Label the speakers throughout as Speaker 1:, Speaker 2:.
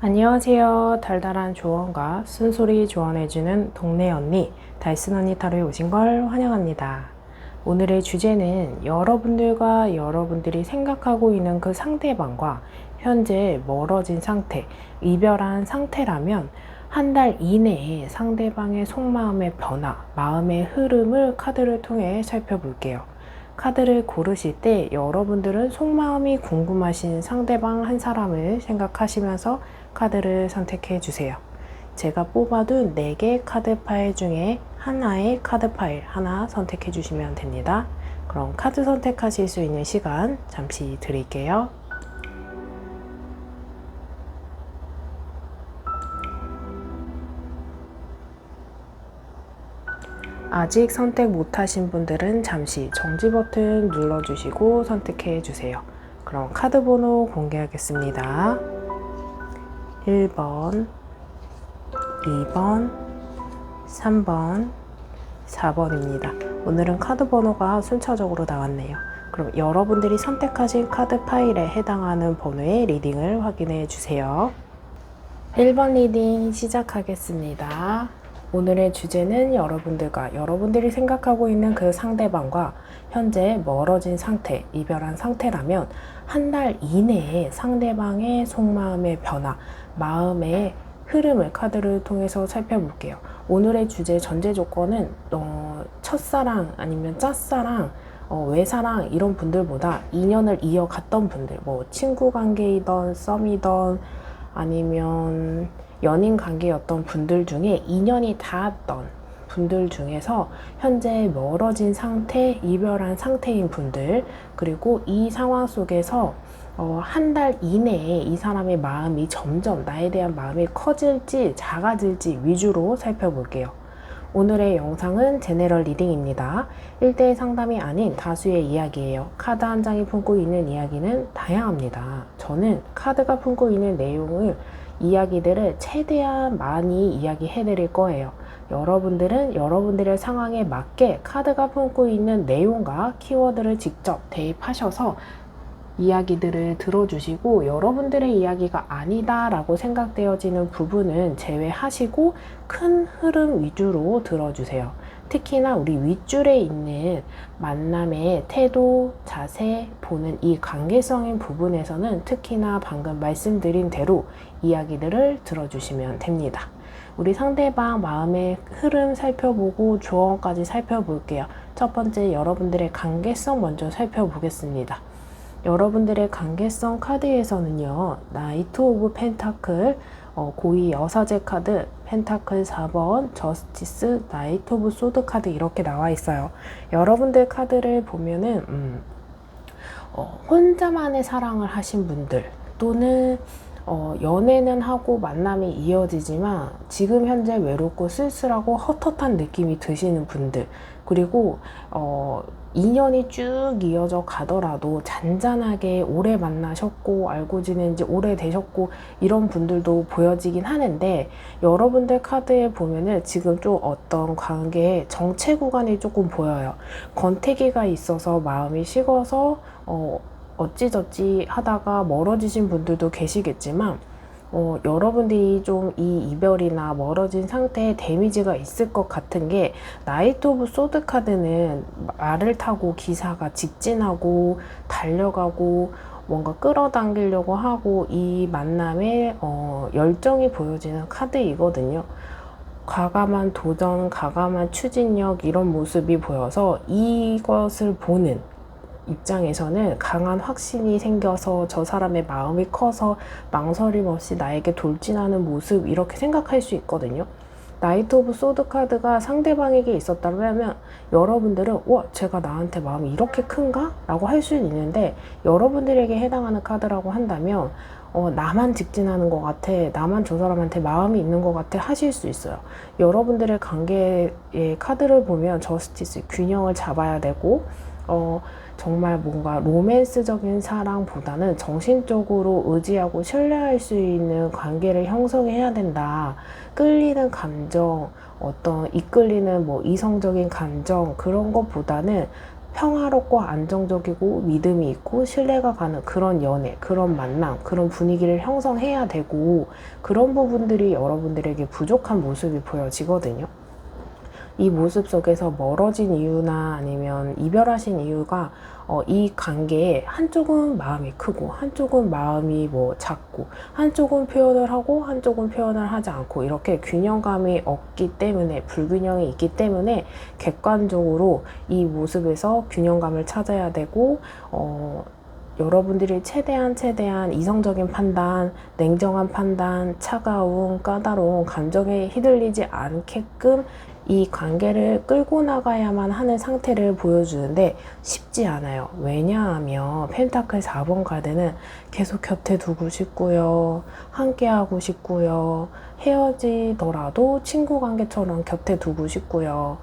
Speaker 1: 안녕하세요. 달달한 조언과 쓴소리 조언해주는 동네 언니, 달슨 언니 타로에 오신 걸 환영합니다. 오늘의 주제는 여러분들과 여러분들이 생각하고 있는 그 상대방과 현재 멀어진 상태, 이별한 상태라면 한 달 이내에 상대방의 속마음의 변화, 마음의 흐름을 카드를 통해 살펴볼게요. 카드를 고르실 때 여러분들은 속마음이 궁금하신 상대방 한 사람을 생각하시면서 카드를 선택해 주세요. 제가 뽑아둔 4개 카드 파일 중에 하나의 카드 파일 하나 선택해 주시면 됩니다. 그럼 카드 선택하실 수 있는 시간 잠시 드릴게요. 아직 선택 못하신 분들은 잠시 정지 버튼 눌러주시고 선택해 주세요. 그럼 카드 번호 공개하겠습니다. 1번, 2번, 3번, 4번입니다. 오늘은 카드 번호가 순차적으로 나왔네요. 그럼 여러분들이 선택하신 카드 파일에 해당하는 번호의 리딩을 확인해 주세요. 1번 리딩 시작하겠습니다. 오늘의 주제는 여러분들이 생각하고 있는 그 상대방과 현재 멀어진 상태, 이별한 상태라면 한 달 이내에 상대방의 속마음의 변화, 마음의 흐름을 카드를 통해서 살펴볼게요. 오늘의 주제 전제 조건은 첫사랑 아니면 짝사랑, 외사랑 이런 분들보다 인연을 이어갔던 분들, 뭐 친구 관계이던 썸이던 아니면 연인 관계였던 분들 중에 인연이 닿았던 분들 중에서 현재 멀어진 상태, 이별한 상태인 분들, 그리고 이 상황 속에서 한 달 이내에 이 사람의 마음이 점점 나에 대한 마음이 커질지 작아질지 위주로 살펴볼게요. 오늘의 영상은 제네럴 리딩입니다. 1대1 상담이 아닌 다수의 이야기예요. 카드 한 장이 품고 있는 이야기는 다양합니다. 저는 카드가 품고 있는 이야기들을 최대한 많이 이야기해 드릴 거예요. 여러분들은 여러분들의 상황에 맞게 카드가 품고 있는 내용과 키워드를 직접 대입하셔서 이야기들을 들어주시고, 여러분들의 이야기가 아니다 라고 생각되어지는 부분은 제외하시고 큰 흐름 위주로 들어주세요. 특히나 우리 윗줄에 있는 만남의 태도, 자세, 보는 이 관계성인 부분에서는 특히나 방금 말씀드린 대로 이야기들을 들어주시면 됩니다. 우리 상대방 마음의 흐름 살펴보고 조언까지 살펴볼게요. 첫 번째, 여러분들의 관계성 먼저 살펴보겠습니다. 여러분들의 관계성 카드에서는요, 나이트 오브 펜타클, 고위 여사제 카드, 펜타클 4번, 저스티스, 나이트 오브 소드 카드 이렇게 나와 있어요. 여러분들 카드를 보면은 혼자만의 사랑을 하신 분들, 또는 연애는 하고 만남이 이어지지만 지금 현재 외롭고 쓸쓸하고 헛헛한 느낌이 드시는 분들, 그리고 인연이 쭉 이어져 가더라도 잔잔하게 오래 만나셨고 알고 지낸 지 오래되셨고 이런 분들도 보여지긴 하는데, 여러분들 카드에 보면은 지금 좀 어떤 관계의 정체 구간이 조금 보여요. 권태기가 있어서 마음이 식어서 어찌저찌 하다가 멀어지신 분들도 계시겠지만, 여러분들이 좀 이 이별이나 멀어진 상태에 데미지가 있을 것 같은 게, 나이트 오브 소드 카드는 말을 타고 기사가 직진하고 달려가고 뭔가 끌어당기려고 하고 이 만남에 열정이 보여지는 카드이거든요. 과감한 도전, 과감한 추진력 이런 모습이 보여서 이것을 보는 입장에서는 강한 확신이 생겨서 저 사람의 마음이 커서 망설임 없이 나에게 돌진하는 모습, 이렇게 생각할 수 있거든요. 나이트 오브 소드 카드가 상대방에게 있었다면 여러분들은 제가 나한테 마음이 이렇게 큰가? 라고 할 수는 있는데, 여러분들에게 해당하는 카드라고 한다면 나만 직진하는 것 같아, 나만 저 사람한테 마음이 있는 것 같아 하실 수 있어요. 여러분들의 관계의 카드를 보면 저스티스, 균형을 잡아야 되고 정말 뭔가 로맨스적인 사랑보다는 정신적으로 의지하고 신뢰할 수 있는 관계를 형성해야 된다. 끌리는 감정, 어떤 이끌리는 이성적인 감정, 그런 것보다는 평화롭고 안정적이고 믿음이 있고 신뢰가 가는 그런 연애, 그런 만남, 그런 분위기를 형성해야 되고, 그런 부분들이 여러분들에게 부족한 모습이 보여지거든요. 이 모습 속에서 멀어진 이유나 아니면 이별하신 이유가 이 관계에 한쪽은 마음이 크고 한쪽은 마음이 뭐 작고, 한쪽은 표현을 하고 한쪽은 표현을 하지 않고, 이렇게 균형감이 없기 때문에, 불균형이 있기 때문에 객관적으로 이 모습에서 균형감을 찾아야 되고, 여러분들이 최대한 이성적인 판단, 냉정한 판단, 차가운, 까다로운 감정에 휘둘리지 않게끔 이 관계를 끌고 나가야만 하는 상태를 보여주는데 쉽지 않아요. 왜냐하면 펜타클 4번 카드는 계속 곁에 두고 싶고요, 함께 하고 싶고요, 헤어지더라도 친구 관계처럼 곁에 두고 싶고요.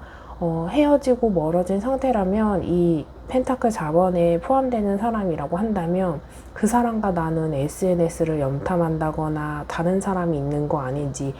Speaker 1: 헤어지고 멀어진 상태라면 이 펜타클 4번에 포함되는 사람이라고 한다면 그 사람과 나는 SNS를 염탐한다거나 다른 사람이 있는 거 아닌지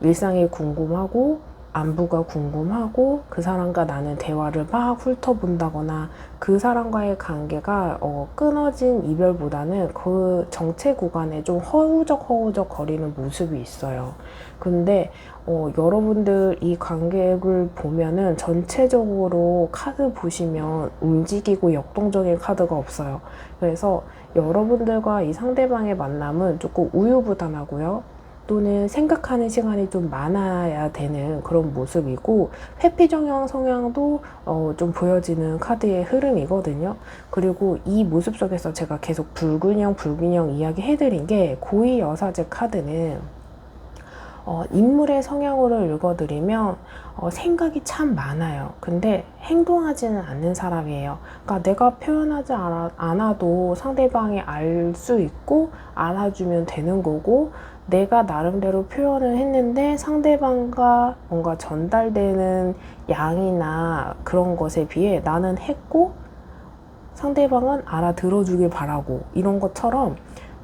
Speaker 1: 일상이 궁금하고, 안부가 궁금하고, 그 사람과 나는 대화를 막 훑어본다거나, 그 사람과의 관계가 끊어진 이별보다는 그 정체 구간에 좀 허우적 거리는 모습이 있어요. 근데 여러분들 이 관계를 보면은 전체적으로 카드 보시면 움직이고 역동적인 카드가 없어요. 그래서 여러분들과 이 상대방의 만남은 조금 우유부단하고요, 또는 생각하는 시간이 좀 많아야 되는 그런 모습이고, 회피정형 성향도 좀 보여지는 카드의 흐름이거든요. 그리고 이 모습 속에서 제가 계속 불균형 이야기 해드린 게, 고위 여사제 카드는 인물의 성향으로 읽어드리면 생각이 참 많아요. 근데 행동하지는 않는 사람이에요. 그러니까 내가 표현하지 않아도 상대방이 알 수 있고 알아주면 되는 거고, 내가 나름대로 표현을 했는데 상대방과 뭔가 전달되는 양이나 그런 것에 비해 나는 했고 상대방은 알아들어주길 바라고, 이런 것처럼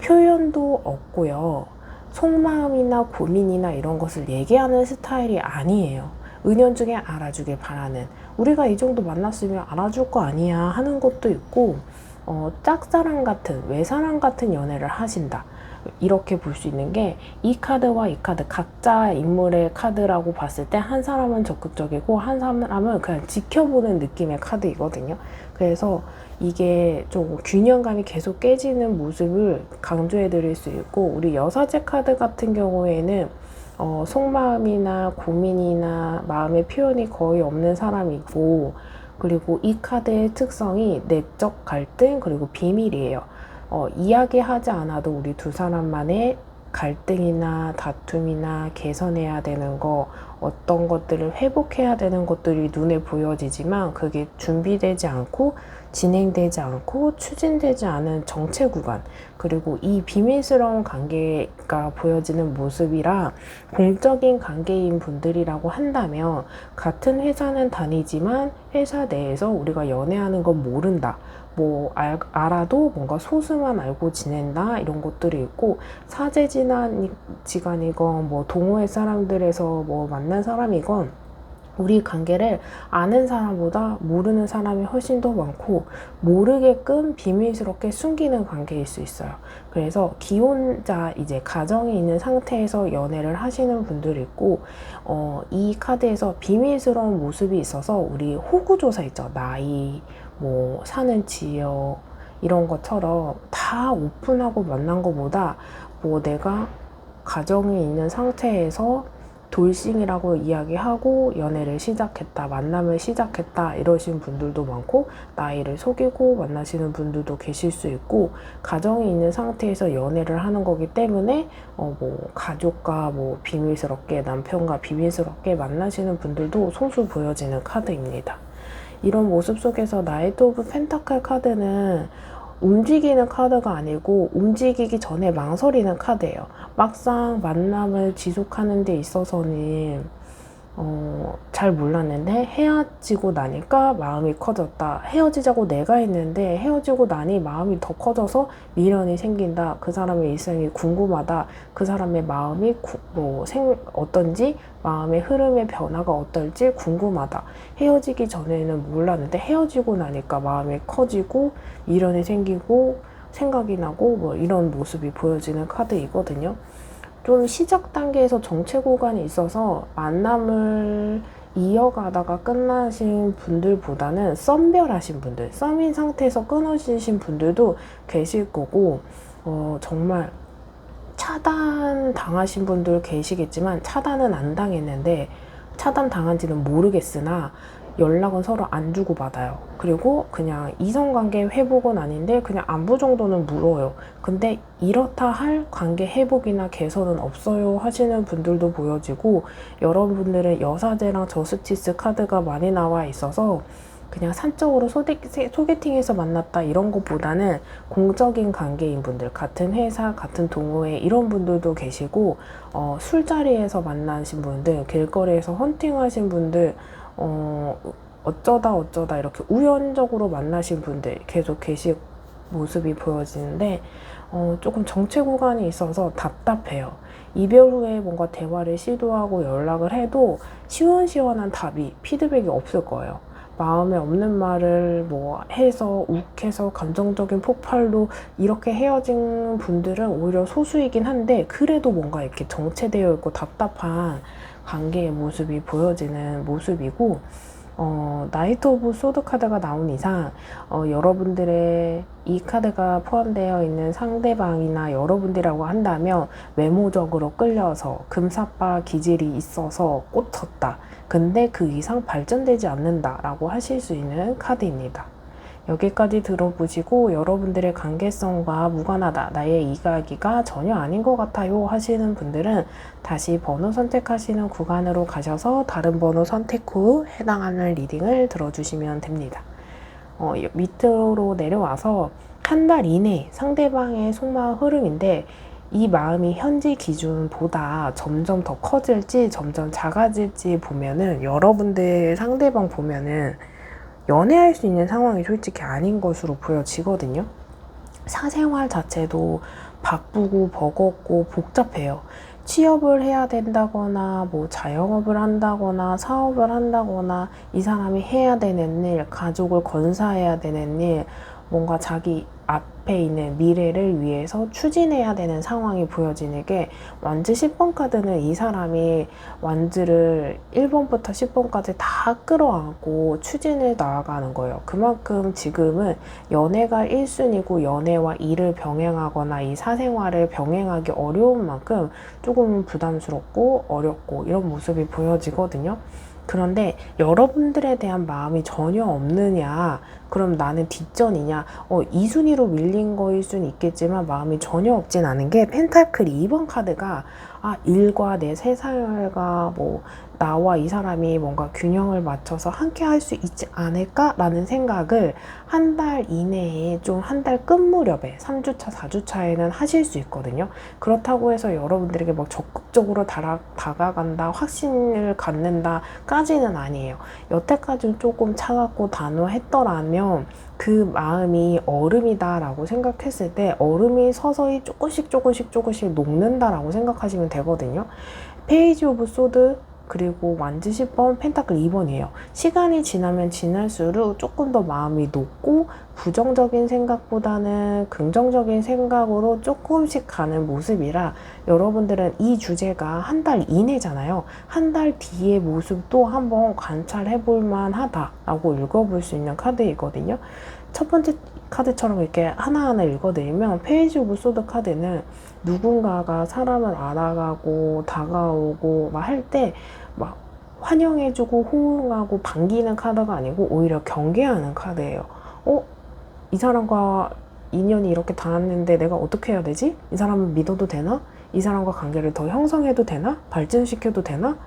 Speaker 1: 표현도 없고요, 속마음이나 고민이나 이런 것을 얘기하는 스타일이 아니에요. 은연중에 알아주길 바라는, 우리가 이 정도 만났으면 알아줄 거 아니야 하는 것도 있고, 짝사랑 같은, 외사랑 같은 연애를 하신다, 이렇게 볼 수 있는 게, 이 카드와 이 카드 각자 인물의 카드라고 봤을 때 한 사람은 적극적이고 한 사람은 그냥 지켜보는 느낌의 카드이거든요. 그래서 이게 좀 균형감이 계속 깨지는 모습을 강조해 드릴 수 있고, 우리 여사제 카드 같은 경우에는 속마음이나 고민이나 마음의 표현이 거의 없는 사람이고, 그리고 이 카드의 특성이 내적 갈등 그리고 비밀이에요. 이야기하지 않아도 우리 두 사람만의 갈등이나 다툼이나 개선해야 되는 거, 어떤 것들을 회복해야 되는 것들이 눈에 보여지지만 그게 준비되지 않고 진행되지 않고 추진되지 않은 정체 구간, 그리고 이 비밀스러운 관계가 보여지는 모습이라, 공적인 관계인 분들이라고 한다면 같은 회사는 다니지만 회사 내에서 우리가 연애하는 건 모른다, 뭐 알아도 뭔가 소수만 알고 지낸다, 이런 것들이 있고, 사제지간이건 뭐 동호회 사람들에서 뭐 만난 사람이건 우리 관계를 아는 사람보다 모르는 사람이 훨씬 더 많고, 모르게끔 비밀스럽게 숨기는 관계일 수 있어요. 그래서 기혼자, 이제 가정이 있는 상태에서 연애를 하시는 분들이 있고, 이 카드에서 비밀스러운 모습이 있어서 우리 호구조사 있죠. 나이, 뭐 사는 지역, 이런 것처럼 다 오픈하고 만난 것보다, 뭐 내가 가정이 있는 상태에서 돌싱이라고 이야기하고 연애를 시작했다, 만남을 시작했다, 이러신 분들도 많고, 나이를 속이고 만나시는 분들도 계실 수 있고, 가정이 있는 상태에서 연애를 하는 거기 때문에 뭐 가족과 뭐 비밀스럽게, 남편과 비밀스럽게 만나시는 분들도 소수 보여지는 카드입니다. 이런 모습 속에서 나이트 오브 펜타클 카드는 움직이는 카드가 아니고 움직이기 전에 망설이는 카드예요. 막상 만남을 지속하는 데 있어서는 잘 몰랐는데 헤어지고 나니까 마음이 커졌다. 헤어지자고 내가 했는데 헤어지고 나니 마음이 더 커져서 미련이 생긴다. 그 사람의 일생이 궁금하다. 그 사람의 마음이 어떤지, 마음의 흐름의 변화가 어떨지 궁금하다. 헤어지기 전에는 몰랐는데 헤어지고 나니까 마음이 커지고 미련이 생기고 생각이 나고 뭐 이런 모습이 보여지는 카드이거든요. 좀 시작 단계에서 정체 구간이 있어서 만남을 이어가다가 끝나신 분들보다는 썸별하신 분들, 썸인 상태에서 끊어지신 분들도 계실 거고, 정말 차단 당하신 분들 계시겠지만 차단은 안 당했는데 차단 당한지는 모르겠으나 연락은 서로 안 주고받아요. 그리고 그냥 이성관계 회복은 아닌데 그냥 안부 정도는 물어요. 근데 이렇다 할 관계 회복이나 개선은 없어요 하시는 분들도 보여지고, 여러분들은 여사제랑 저스티스 카드가 많이 나와 있어서 그냥 산적으로 소개팅에서 만났다 이런 것보다는 공적인 관계인 분들, 같은 회사, 같은 동호회 이런 분들도 계시고, 술자리에서 만나신 분들, 길거리에서 헌팅하신 분들, 어쩌다 이렇게 우연적으로 만나신 분들 계속 계시 모습이 보여지는데, 조금 정체 구간이 있어서 답답해요. 이별 후에 뭔가 대화를 시도하고 연락을 해도 시원시원한 답이, 피드백이 없을 거예요. 마음에 없는 말을 뭐 해서 욱해서 감정적인 폭발로 이렇게 헤어진 분들은 오히려 소수이긴 한데, 그래도 뭔가 이렇게 정체되어 있고 답답한 관계의 모습이 보여지는 모습이고, 나이트 오브 소드 카드가 나온 이상 여러분들의 이 카드가 포함되어 있는 상대방이나 여러분들이라고 한다면 외모적으로 끌려서 금사빠 기질이 있어서 꽂혔다. 근데 그 이상 발전되지 않는다 라고 하실 수 있는 카드입니다. 여기까지 들어보시고 여러분들의 관계성과 무관하다, 나의 이야기가 전혀 아닌 것 같아요 하시는 분들은 다시 번호 선택하시는 구간으로 가셔서 다른 번호 선택 후 해당하는 리딩을 들어주시면 됩니다. 밑으로 내려와서 한 달 이내 상대방의 속마음 흐름인데, 이 마음이 현재 기준보다 점점 더 커질지 점점 작아질지 보면은, 여러분들 상대방 보면은 연애할 수 있는 상황이 솔직히 아닌 것으로 보여지거든요. 사생활 자체도 바쁘고 버겁고 복잡해요. 취업을 해야 된다거나 뭐 자영업을 한다거나 사업을 한다거나 이 사람이 해야 되는 일, 가족을 건사해야 되는 일, 뭔가 자기 앞에 있는 미래를 위해서 추진해야 되는 상황이 보여지는 게, 완즈 10번 카드는 이 사람이 완즈를 1번부터 10번까지 다 끌어안고 추진을 나아가는 거예요. 그만큼 지금은 연애가 1순위고 연애와 일을 병행하거나 이 사생활을 병행하기 어려운 만큼 조금 부담스럽고 어렵고 이런 모습이 보여지거든요. 그런데 여러분들에 대한 마음이 전혀 없느냐, 그럼 나는 뒷전이냐, 2순위로 밀린 거일 수는 있겠지만 마음이 전혀 없진 않은 게, 펜타클 2번 카드가 일과 내 세상과 뭐 나와 이 사람이 뭔가 균형을 맞춰서 함께 할 수 있지 않을까라는 생각을 한 달 이내에, 좀 한 달 끝 무렵에 3주차, 4주차에는 하실 수 있거든요. 그렇다고 해서 여러분들에게 막 적극적으로 다가간다, 확신을 갖는다 까지는 아니에요. 여태까지는 조금 차갑고 단호했더라면 그 마음이 얼음이다 라고 생각했을 때 얼음이 서서히 조금씩 녹는다 라고 생각하시면 되거든요. 페이지 오브 소드 그리고 완즈 10번, 펜타클 2번이에요. 시간이 지나면 지날수록 조금 더 마음이 녹고 부정적인 생각보다는 긍정적인 생각으로 조금씩 가는 모습이라, 여러분들은 이 주제가 한 달 이내잖아요. 한 달 뒤의 모습도 한번 관찰해 볼 만하다라고 읽어볼 수 있는 카드이거든요. 첫 번째 카드처럼 이렇게 하나하나 읽어드리면, 페이지 오브 소드 카드는 누군가가 사람을 알아가고 다가오고 막 할 때 막 환영해주고 호응하고 반기는 카드가 아니고 오히려 경계하는 카드예요. 이 사람과 인연이 이렇게 닿았는데 내가 어떻게 해야 되지? 이 사람을 믿어도 되나? 이 사람과 관계를 더 형성해도 되나? 발전시켜도 되나?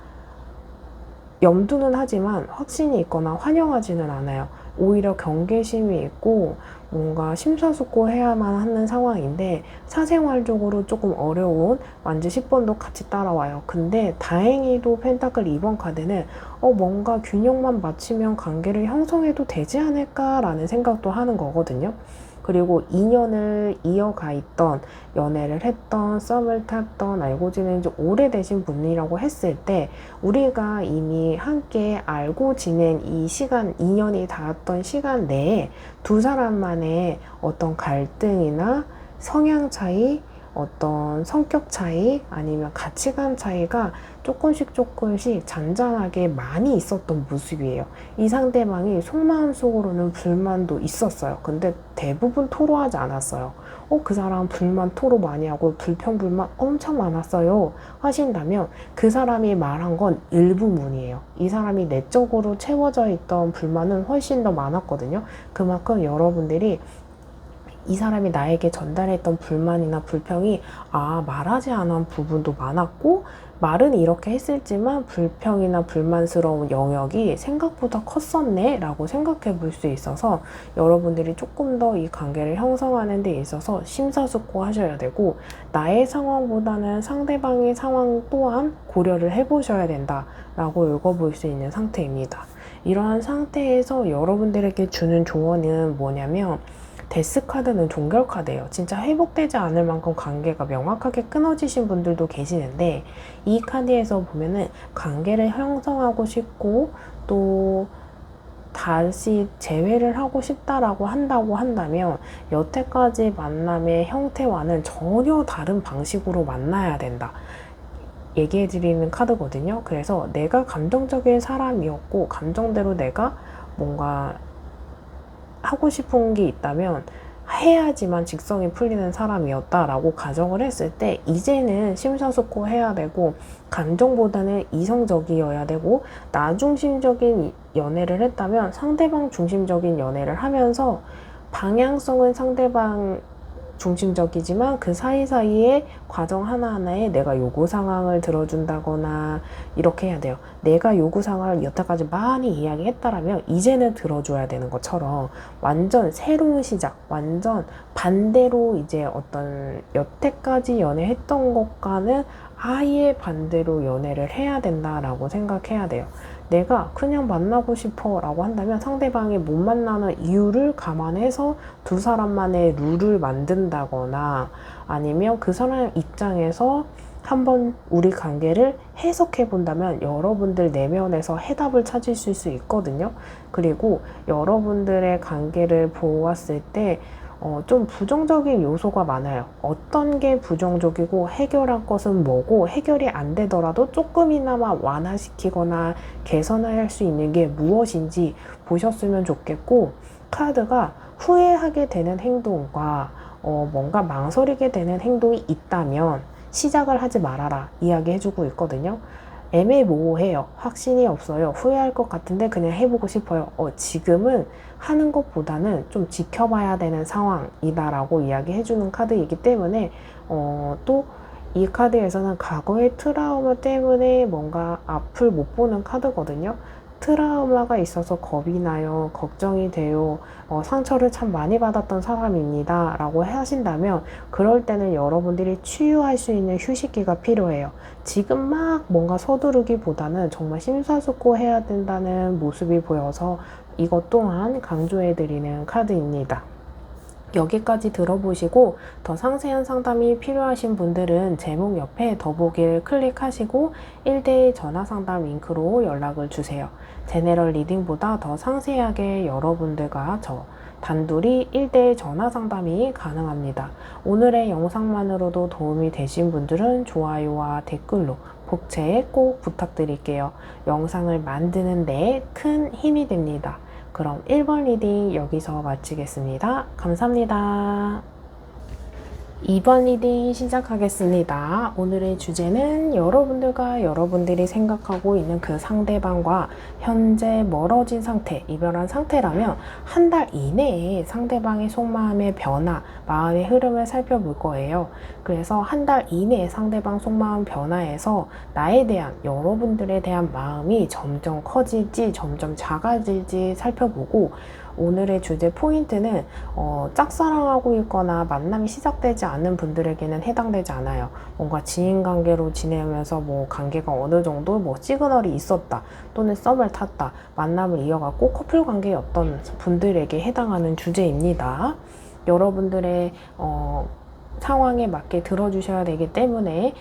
Speaker 1: 염두는 하지만 확신이 있거나 환영하지는 않아요. 오히려 경계심이 있고 뭔가 심사숙고해야만 하는 상황인데 사생활적으로 조금 어려운 완지 10번도 같이 따라와요. 근데 다행히도 펜타클 2번 카드는 뭔가 균형만 맞추면 관계를 형성해도 되지 않을까라는 생각도 하는 거거든요. 그리고 2년을 이어가 있던, 연애를 했던, 썸을 탔던, 알고 지낸 지 오래되신 분이라고 했을 때 우리가 이미 함께 알고 지낸 이 시간, 2년이 닿았던 시간 내에 두 사람만의 어떤 갈등이나 성향 차이, 어떤 성격 차이, 아니면 가치관 차이가 조금씩 잔잔하게 많이 있었던 모습이에요. 이 상대방이 속마음 속으로는 불만도 있었어요. 근데 대부분 토로하지 않았어요. 그 사람 불만 토로 많이 하고 불평불만 엄청 많았어요 하신다면 그 사람이 말한 건 일부분이에요. 이 사람이 내적으로 채워져 있던 불만은 훨씬 더 많았거든요. 그만큼 여러분들이 이 사람이 나에게 전달했던 불만이나 불평이 말하지 않은 부분도 많았고, 말은 이렇게 했을지만 불평이나 불만스러운 영역이 생각보다 컸었네 라고 생각해 볼 수 있어서 여러분들이 조금 더 이 관계를 형성하는 데 있어서 심사숙고 하셔야 되고, 나의 상황보다는 상대방의 상황 또한 고려를 해 보셔야 된다 라고 읽어볼 수 있는 상태입니다. 이러한 상태에서 여러분들에게 주는 조언은 뭐냐면, 데스 카드는 종결 카드예요. 진짜 회복되지 않을 만큼 관계가 명확하게 끊어지신 분들도 계시는데, 이 카드에서 보면은 관계를 형성하고 싶고 또 다시 재회를 하고 싶다라고 한다면 여태까지 만남의 형태와는 전혀 다른 방식으로 만나야 된다 얘기해 드리는 카드거든요. 그래서 내가 감정적인 사람이었고 감정대로 내가 뭔가 하고 싶은 게 있다면 해야지만 직성이 풀리는 사람이었다라고 가정을 했을 때, 이제는 심사숙고해야 되고 감정보다는 이성적이어야 되고 나 중심적인 연애를 했다면 상대방 중심적인 연애를 하면서 방향성은 상대방 중심적이지만 그 사이사이에 과정 하나하나에 내가 요구사항을 들어준다거나 이렇게 해야 돼요. 내가 요구사항을 여태까지 많이 이야기했다라면 이제는 들어줘야 되는 것처럼 완전 새로운 시작, 완전 반대로 이제 어떤 여태까지 연애했던 것과는 아예 반대로 연애를 해야 된다라고 생각해야 돼요. 내가 그냥 만나고 싶어 라고 한다면 상대방이 못 만나는 이유를 감안해서 두 사람만의 룰을 만든다거나, 아니면 그 사람 입장에서 한번 우리 관계를 해석해 본다면 여러분들 내면에서 해답을 찾으실 수 있거든요. 그리고 여러분들의 관계를 보았을 때 좀 부정적인 요소가 많아요. 어떤 게 부정적이고 해결할 것은 뭐고, 해결이 안 되더라도 조금이나마 완화시키거나 개선할 수 있는 게 무엇인지 보셨으면 좋겠고, 카드가 후회하게 되는 행동과 뭔가 망설이게 되는 행동이 있다면 시작을 하지 말아라 이야기해주고 있거든요. 애매모호해요. 확신이 없어요. 후회할 것 같은데 그냥 해보고 싶어요. 지금은 하는 것보다는 좀 지켜봐야 되는 상황이다라고 이야기해주는 카드이기 때문에 또 이 카드에서는 과거의 트라우마 때문에 뭔가 앞을 못 보는 카드거든요. 트라우마가 있어서 겁이 나요, 걱정이 돼요, 상처를 참 많이 받았던 사람입니다 라고 하신다면, 그럴 때는 여러분들이 치유할 수 있는 휴식기가 필요해요. 지금 막 뭔가 서두르기보다는 정말 심사숙고해야 된다는 모습이 보여서 이것 또한 강조해드리는 카드입니다. 여기까지 들어보시고 더 상세한 상담이 필요하신 분들은 제목 옆에 더보기를 클릭하시고 1대1 전화 상담 링크로 연락을 주세요. 제네럴 리딩보다 더 상세하게 여러분들과 저 단둘이 1대1 전화 상담이 가능합니다. 오늘의 영상만으로도 도움이 되신 분들은 좋아요와 댓글로 복채 꼭 부탁드릴게요. 영상을 만드는 데 큰 힘이 됩니다. 그럼 1번 리딩 여기서 마치겠습니다. 감사합니다. 2번 리딩 시작하겠습니다. 오늘의 주제는 여러분들과 여러분들이 생각하고 있는 그 상대방과 현재 멀어진 상태, 이별한 상태라면 한 달 이내에 상대방의 속마음의 변화, 마음의 흐름을 살펴볼 거예요. 그래서 한 달 이내에 상대방 속마음 변화에서 나에 대한, 여러분들에 대한 마음이 점점 커질지 점점 작아질지 살펴보고 오늘의 주제 포인트는 짝사랑하고 있거나 만남이 시작되지 않는 분들에게는 해당되지 않아요. 뭔가 지인관계로 지내면서 뭐 관계가 어느 정도 뭐 시그널이 있었다 또는 썸을 탔다, 만남을 이어갔고 커플 관계였던 분들에게 해당하는 주제입니다. 여러분들의 상황에 맞게 들어주셔야 되기 때문에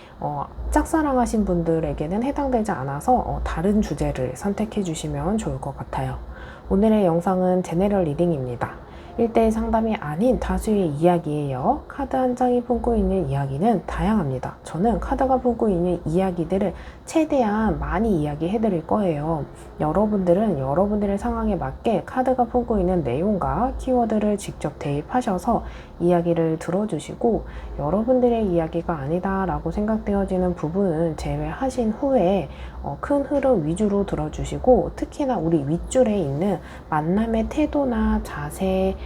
Speaker 1: 짝사랑하신 분들에게는 해당되지 않아서 다른 주제를 선택해 주시면 좋을 것 같아요. 오늘의 영상은 제네럴 리딩입니다. 1대1 상담이 아닌 다수의 이야기예요. 카드 한 장이 품고 있는 이야기는 다양합니다. 저는 카드가 품고 있는 이야기들을 최대한 많이 이야기해 드릴 거예요. 여러분들은 여러분들의 상황에 맞게 카드가 품고 있는 내용과 키워드를 직접 대입하셔서 이야기를 들어주시고, 여러분들의 이야기가 아니다 라고 생각되어지는 부분은 제외하신 후에 큰 흐름 위주로 들어주시고, 특히나 우리 윗줄에 있는 만남의 태도나 자세,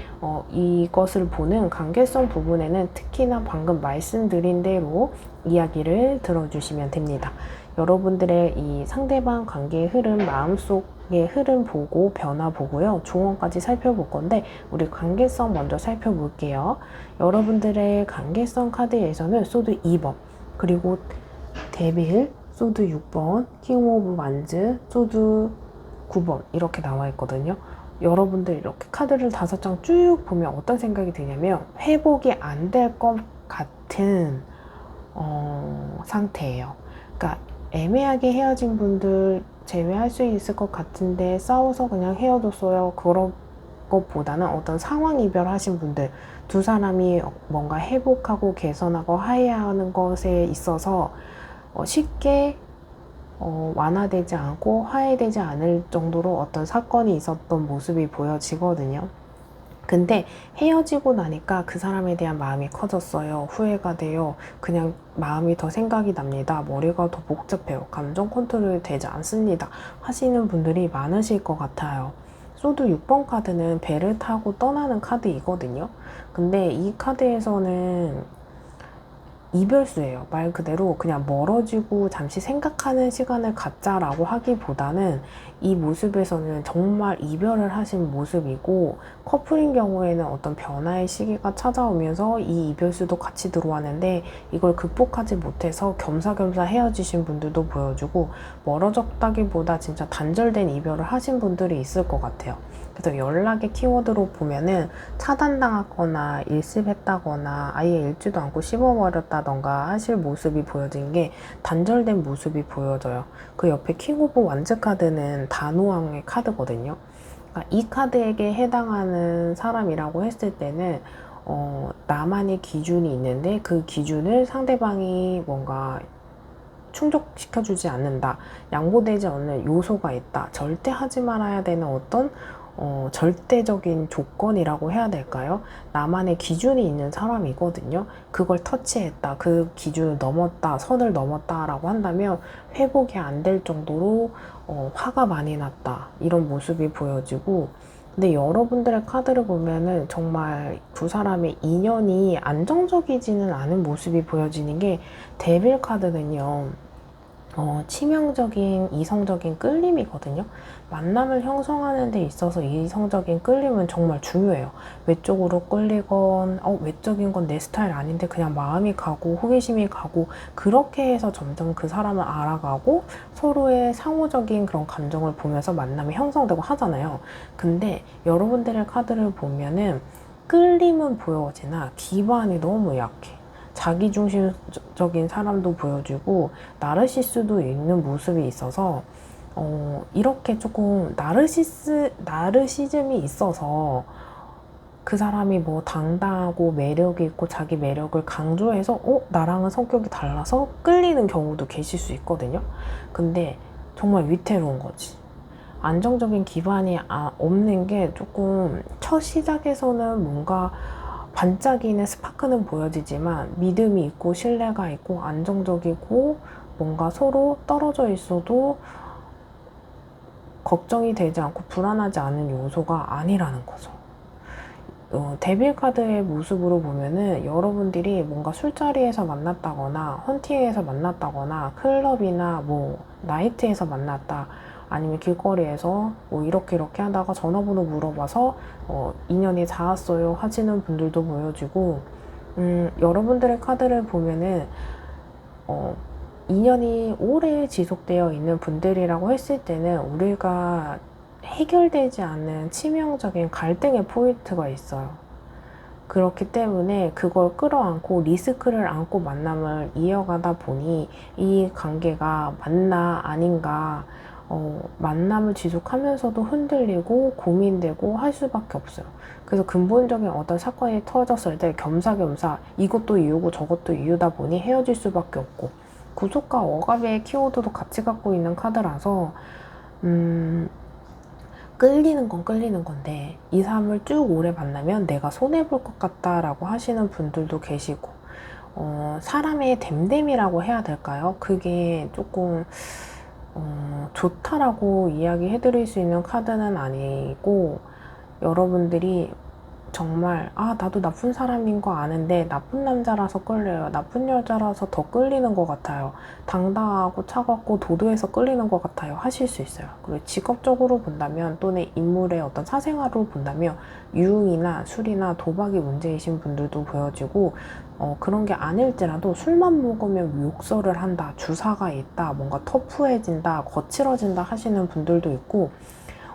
Speaker 1: 이것을 보는 관계성 부분에는 특히나 방금 말씀드린 대로 이야기를 들어주시면 됩니다. 여러분들의 이 상대방 관계의 흐름, 마음속의 흐름 보고 변화 보고요, 조언까지 살펴볼 건데 우리 관계성 먼저 살펴볼게요. 여러분들의 관계성 카드에서는 소드 2번, 그리고 데빌, 소드 6번, 킹 오브 완즈, 소드 9번 이렇게 나와 있거든요. 여러분들 이렇게 카드를 5장 쭉 보면 어떤 생각이 드냐면 회복이 안 될 것 같은 상태예요. 그러니까 애매하게 헤어진 분들 제외할 수 있을 것 같은데 싸워서 그냥 헤어졌어요. 그런 것보다는 어떤 상황 이별하신 분들, 두 사람이 뭔가 회복하고 개선하고 화해하는 것에 있어서 쉽게 완화되지 않고 화해되지 않을 정도로 어떤 사건이 있었던 모습이 보여지거든요. 근데 헤어지고 나니까 그 사람에 대한 마음이 커졌어요. 후회가 돼요. 그냥 마음이 더 생각이 납니다. 머리가 더 복잡해요. 감정 컨트롤이 되지 않습니다. 하시는 분들이 많으실 것 같아요. 소드 6번 카드는 배를 타고 떠나는 카드이거든요. 근데 이 카드에서는 이별수예요. 말 그대로 그냥 멀어지고 잠시 생각하는 시간을 갖자라고 하기보다는 이 모습에서는 정말 이별을 하신 모습이고, 커플인 경우에는 어떤 변화의 시기가 찾아오면서 이 이별수도 같이 들어왔는데 이걸 극복하지 못해서 겸사겸사 헤어지신 분들도 보여주고, 멀어졌다기보다 진짜 단절된 이별을 하신 분들이 있을 것 같아요. 그래서 연락의 키워드로 보면은 차단당하거나 일습했다거나 아예 읽지도 않고 씹어버렸다던가 하실 모습이 보여진 게 단절된 모습이 보여져요. 그 옆에 킹 오브 완즈 카드는 단호왕의 카드거든요. 그러니까 이 카드에게 해당하는 사람이라고 했을 때는 나만의 기준이 있는데 그 기준을 상대방이 뭔가 충족시켜주지 않는다, 양보되지 않는 요소가 있다, 절대 하지 말아야 되는 어떤 절대적인 조건이라고 해야 될까요? 나만의 기준이 있는 사람이거든요. 그걸 터치했다, 그 기준을 넘었다, 선을 넘었다 라고 한다면 회복이 안 될 정도로 화가 많이 났다, 이런 모습이 보여지고, 근데 여러분들의 카드를 보면은 정말 두 사람의 인연이 안정적이지는 않은 모습이 보여지는 게, 데빌 카드는요, 치명적인 이성적인 끌림이거든요. 만남을 형성하는 데 있어서 이성적인 끌림은 정말 중요해요. 외적으로 끌리건 외적인 건 내 스타일 아닌데 그냥 마음이 가고 호기심이 가고, 그렇게 해서 점점 그 사람을 알아가고 서로의 상호적인 그런 감정을 보면서 만남이 형성되고 하잖아요. 근데 여러분들의 카드를 보면은 끌림은 보여지나 기반이 너무 약해. 자기중심적인 사람도 보여주고 나르시스도 있는 모습이 있어서 이렇게 조금 나르시즘이 있어서 그 사람이 뭐 당당하고 매력이 있고 자기 매력을 강조해서 나랑은 성격이 달라서 끌리는 경우도 계실 수 있거든요. 근데 정말 위태로운 거지. 안정적인 기반이 없는 게 조금 첫 시작에서는 뭔가 반짝이는 스파크는 보여지지만 믿음이 있고 신뢰가 있고 안정적이고 뭔가 서로 떨어져 있어도 걱정이 되지 않고 불안하지 않은 요소가 아니라는 거죠. 데빌 카드의 모습으로 보면은 여러분들이 뭔가 술자리에서 만났다거나 헌팅에서 만났다거나 클럽이나 뭐 나이트에서 만났다, 아니면 길거리에서 뭐 이렇게 하다가 전화번호 물어봐서 인연이 닿았어요 하시는 분들도 보여지고, 여러분들의 카드를 보면은 인연이 오래 지속되어 있는 분들이라고 했을 때는 우리가 해결되지 않는 치명적인 갈등의 포인트가 있어요. 그렇기 때문에 그걸 끌어안고 리스크를 안고 만남을 이어가다 보니 이 관계가 맞나 아닌가, 만남을 지속하면서도 흔들리고 고민되고 할 수밖에 없어요. 그래서 근본적인 어떤 사건이 터졌을 때 겸사겸사 이것도 이유고 저것도 이유다 보니 헤어질 수밖에 없고, 구속과 억압의 키워드도 같이 갖고 있는 카드라서 끌리는 건 끌리는 건데 이 사람을 쭉 오래 만나면 내가 손해볼 것 같다라고 하시는 분들도 계시고, 사람의 됨됨이라고 해야 될까요? 그게 조금 좋다라고 이야기해드릴 수 있는 카드는 아니고, 여러분들이 정말 나도 나쁜 사람인 거 아는데 나쁜 남자라서 끌려요, 나쁜 여자라서 더 끌리는 것 같아요, 당당하고 차갑고 도도해서 끌리는 것 같아요 하실 수 있어요. 그리고 직업적으로 본다면 또는 인물의 어떤 사생활로 본다면 유흥이나 술이나 도박이 문제이신 분들도 보여지고, 그런 게 아닐지라도 술만 먹으면 욕설을 한다, 주사가 있다, 뭔가 터프해진다, 거칠어진다 하시는 분들도 있고,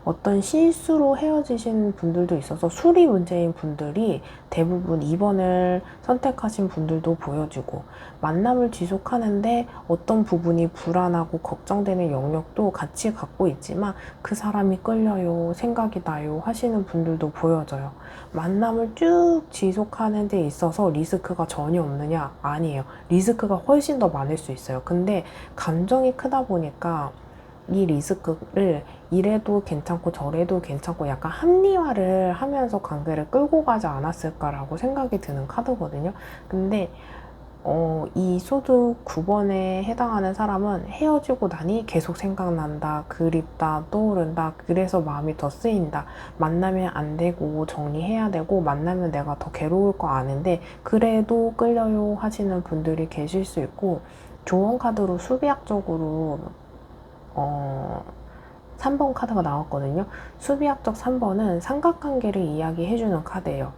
Speaker 1: 어떤 실수로 헤어지신 분들도 있어서 술이 문제인 분들이 대부분 2번을 선택하신 분들도 보여지고, 만남을 지속하는데 어떤 부분이 불안하고 걱정되는 영역도 같이 갖고 있지만 그 사람이 끌려요, 생각이 나요 하시는 분들도 보여져요. 만남을 쭉 지속하는 데 있어서 리스크가 전혀 없느냐? 아니에요. 리스크가 훨씬 더 많을 수 있어요. 근데 감정이 크다 보니까 이 리스크를 이래도 괜찮고 저래도 괜찮고 약간 합리화를 하면서 관계를 끌고 가지 않았을까라고 생각이 드는 카드거든요. 근데 이 소드 9번에 해당하는 사람은 헤어지고 나니 계속 생각난다, 그립다, 떠오른다, 그래서 마음이 더 쓰인다, 만나면 안 되고 정리해야 되고 만나면 내가 더 괴로울 거 아는데 그래도 끌려요 하시는 분들이 계실 수 있고, 조언 카드로 수비학적으로 3번 카드가 나왔거든요. 수비학적 3번은 삼각관계를 이야기해주는 카드예요.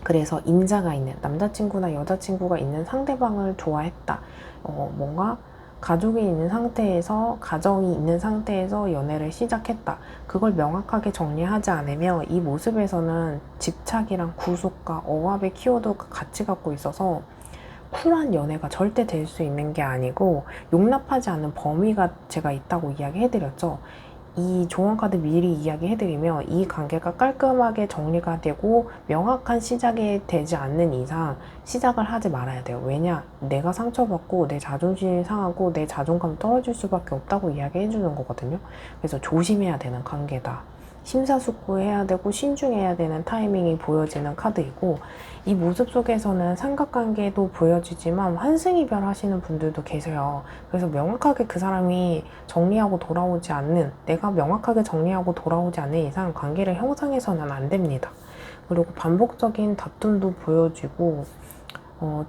Speaker 1: 그래서 임자가 있는 남자친구나 여자친구가 있는 상대방을 좋아했다, 뭔가 가족이 있는 상태에서, 가정이 있는 상태에서 연애를 시작했다, 그걸 명확하게 정리하지 않으면 이 모습에서는 집착이랑 구속과 억압의 키워드가 같이 갖고 있어서 쿨한 연애가 절대 될 수 있는 게 아니고 용납하지 않는 범위가 제가 있다고 이야기해드렸죠. 이 조언카드 미리 이야기해드리면 이 관계가 깔끔하게 정리가 되고 명확한 시작이 되지 않는 이상 시작을 하지 말아야 돼요. 왜냐? 내가 상처받고 내 자존심이 상하고 내 자존감이 떨어질 수밖에 없다고 이야기해주는 거거든요. 그래서 조심해야 되는 관계다, 심사숙고해야 되고 신중해야 되는 타이밍이 보여지는 카드이고, 이 모습 속에서는 삼각관계도 보여지지만 환승이별 하시는 분들도 계세요. 그래서 명확하게 그 사람이 정리하고 돌아오지 않는, 내가 명확하게 정리하고 돌아오지 않는 이상 관계를 형성해서는 안 됩니다. 그리고 반복적인 다툼도 보여지고,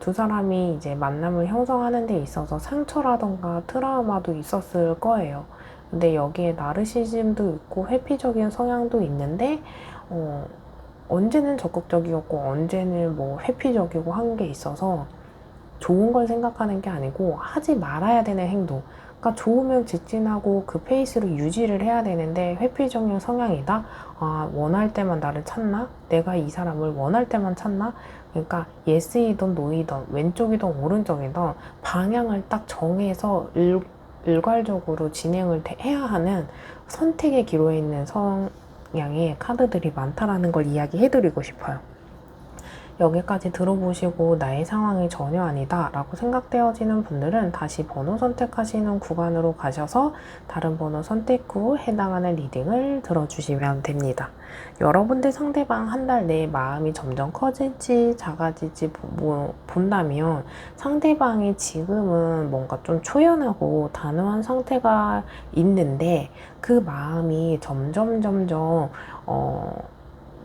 Speaker 1: 두 사람이 이제 만남을 형성하는 데 있어서 상처라던가 트라우마도 있었을 거예요. 근데 여기에 나르시즘도 있고 회피적인 성향도 있는데, 언제는 적극적이었고 언제는 뭐 회피적이고 한 게 있어서 좋은 걸 생각하는 게 아니고 하지 말아야 되는 행동, 그러니까 좋으면 직진하고 그 페이스로 유지를 해야 되는데 회피적인 성향이다? 원할 때만 나를 찾나? 내가 이 사람을 원할 때만 찾나? 그러니까 예스이든 노이든 왼쪽이든 오른쪽이든 방향을 딱 정해서 일괄적으로 진행을 해야 하는 선택의 기로에 있는 성향의 카드들이 많다라는 걸 이야기해드리고 싶어요. 여기까지 들어보시고 나의 상황이 전혀 아니다 라고 생각되어지는 분들은 다시 번호 선택하시는 구간으로 가셔서 다른 번호 선택 후 해당하는 리딩을 들어주시면 됩니다. 여러분들 상대방 한 달 내에 마음이 점점 커질지 작아질지 본다면 상대방이 지금은 뭔가 좀 초연하고 단호한 상태가 있는데 그 마음이 점점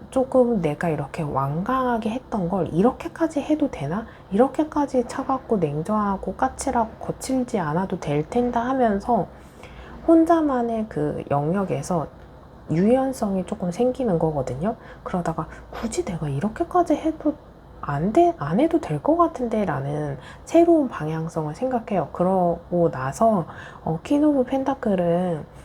Speaker 1: 조금 내가 이렇게 완강하게 했던 걸 이렇게까지 해도 되나? 이렇게까지 차갑고 냉정하고 까칠하고 거칠지 않아도 될 텐데 하면서 혼자만의 그 영역에서 유연성이 조금 생기는 거거든요. 그러다가 굳이 내가 이렇게까지 해도 안 해도 될 것 같은데 라는 새로운 방향성을 생각해요. 그러고 나서 퀸 오브 펜타클은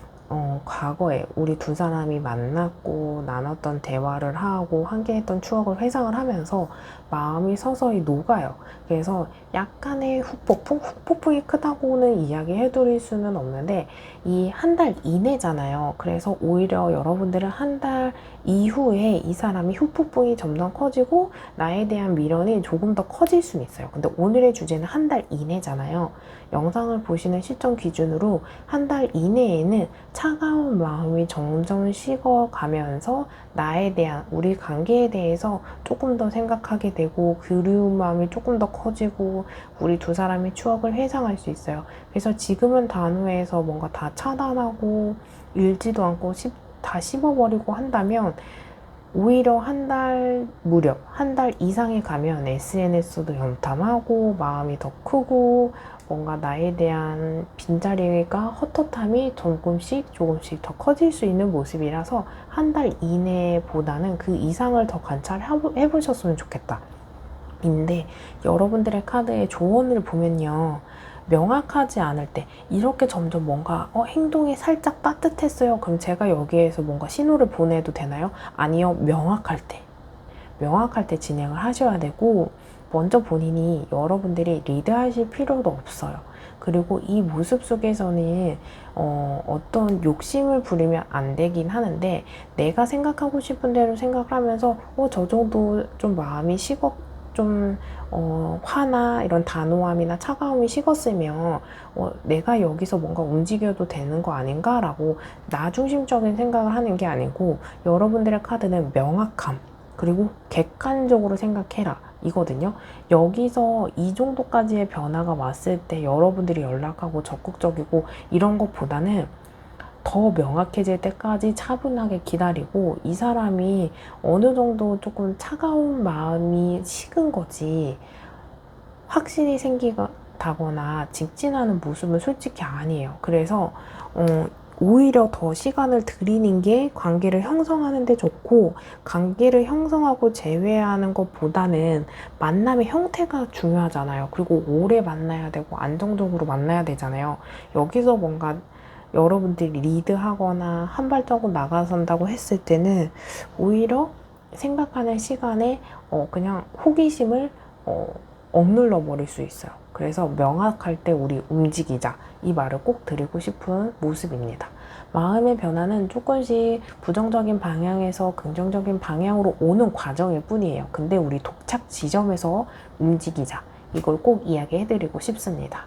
Speaker 1: 과거에 우리 두 사람이 만났고 나눴던 대화를 하고 함께했던 추억을 회상을 하면서 마음이 서서히 녹아요. 그래서 약간의 후폭풍이 크다고는 이야기해드릴 수는 없는데 이 한 달 이내잖아요. 그래서 오히려 여러분들은 한 달 이후에 이 사람이 후폭풍이 점점 커지고 나에 대한 미련이 조금 더 커질 수는 있어요. 근데 오늘의 주제는 한 달 이내잖아요. 영상을 보시는 시점 기준으로 한 달 이내에는 차가운 마음이 점점 식어가면서 나에 대한 우리 관계에 대해서 조금 더 생각하게 되고 그리운 마음이 조금 더 커지고 우리 두 사람의 추억을 회상할 수 있어요. 그래서 지금은 단호해서 뭔가 다 차단하고 읽지도 않고 다 씹어버리고 한다면 오히려 한 달 무렵, 한 달 이상이 가면 SNS도 염탐하고 마음이 더 크고 뭔가 나에 대한 빈자리가 헛헛함이 조금씩 더 커질 수 있는 모습이라서 한 달 이내보다는 그 이상을 더 관찰해 보셨으면 좋겠다. 인데 여러분들의 카드의 조언을 보면요. 명확하지 않을 때 이렇게 점점 뭔가 행동이 살짝 따뜻했어요. 그럼 제가 여기에서 뭔가 신호를 보내도 되나요? 아니요. 명확할 때 진행을 하셔야 되고 먼저 본인이 여러분들이 리드하실 필요도 없어요. 그리고 이 모습 속에서는 어떤 욕심을 부리면 안 되긴 하는데 내가 생각하고 싶은 대로 생각을 하면서 저 정도 좀 마음이 좀 화나 이런 단호함이나 차가움이 식었으면 내가 여기서 뭔가 움직여도 되는 거 아닌가 라고 나 중심적인 생각을 하는 게 아니고 여러분들의 카드는 명확함 그리고 객관적으로 생각해라 이거든요. 여기서 이 정도까지의 변화가 왔을 때 여러분들이 연락하고 적극적이고 이런 것보다는 더 명확해질 때까지 차분하게 기다리고 이 사람이 어느 정도 조금 차가운 마음이 식은 거지 확실히 생기다거나 직진하는 모습은 솔직히 아니에요. 그래서 오히려 더 시간을 들이는 게 관계를 형성하는 데 좋고 관계를 형성하고 재회하는 것보다는 만남의 형태가 중요하잖아요. 그리고 오래 만나야 되고 안정적으로 만나야 되잖아요. 여기서 뭔가 여러분들이 리드하거나 한 발자국 나가선다고 했을 때는 오히려 생각하는 시간에 그냥 호기심을 억눌러 버릴 수 있어요. 그래서 명확할 때 우리 움직이자 이 말을 꼭 드리고 싶은 모습입니다. 마음의 변화는 조금씩 부정적인 방향에서 긍정적인 방향으로 오는 과정일 뿐이에요. 근데 우리 도착 지점에서 움직이자 이걸 꼭 이야기해 드리고 싶습니다.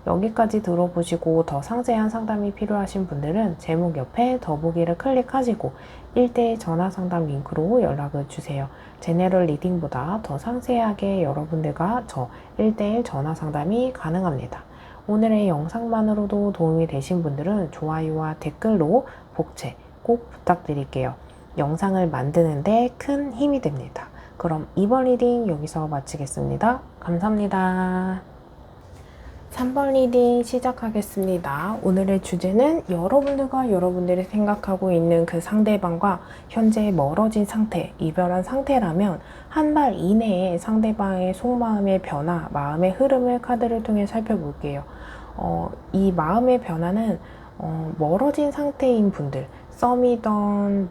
Speaker 1: 여기까지 들어보시고 더 상세한 상담이 필요하신 분들은 제목 옆에 더보기를 클릭하시고 1대1 전화 상담 링크로 연락을 주세요. 제너럴 리딩보다 더 상세하게 여러분들과 저 1대1 전화 상담이 가능합니다. 오늘의 영상만으로도 도움이 되신 분들은 좋아요와 댓글로 복채 꼭 부탁드릴게요. 영상을 만드는데 큰 힘이 됩니다. 그럼 이번 리딩 여기서 마치겠습니다. 감사합니다. 3번 리딩 시작하겠습니다. 오늘의 주제는 여러분들과 여러분들이 생각하고 있는 그 상대방과 현재 멀어진 상태, 이별한 상태라면 한 달 이내에 상대방의 속마음의 변화, 마음의 흐름을 카드를 통해 살펴볼게요. 이 마음의 변화는 멀어진 상태인 분들, 썸이던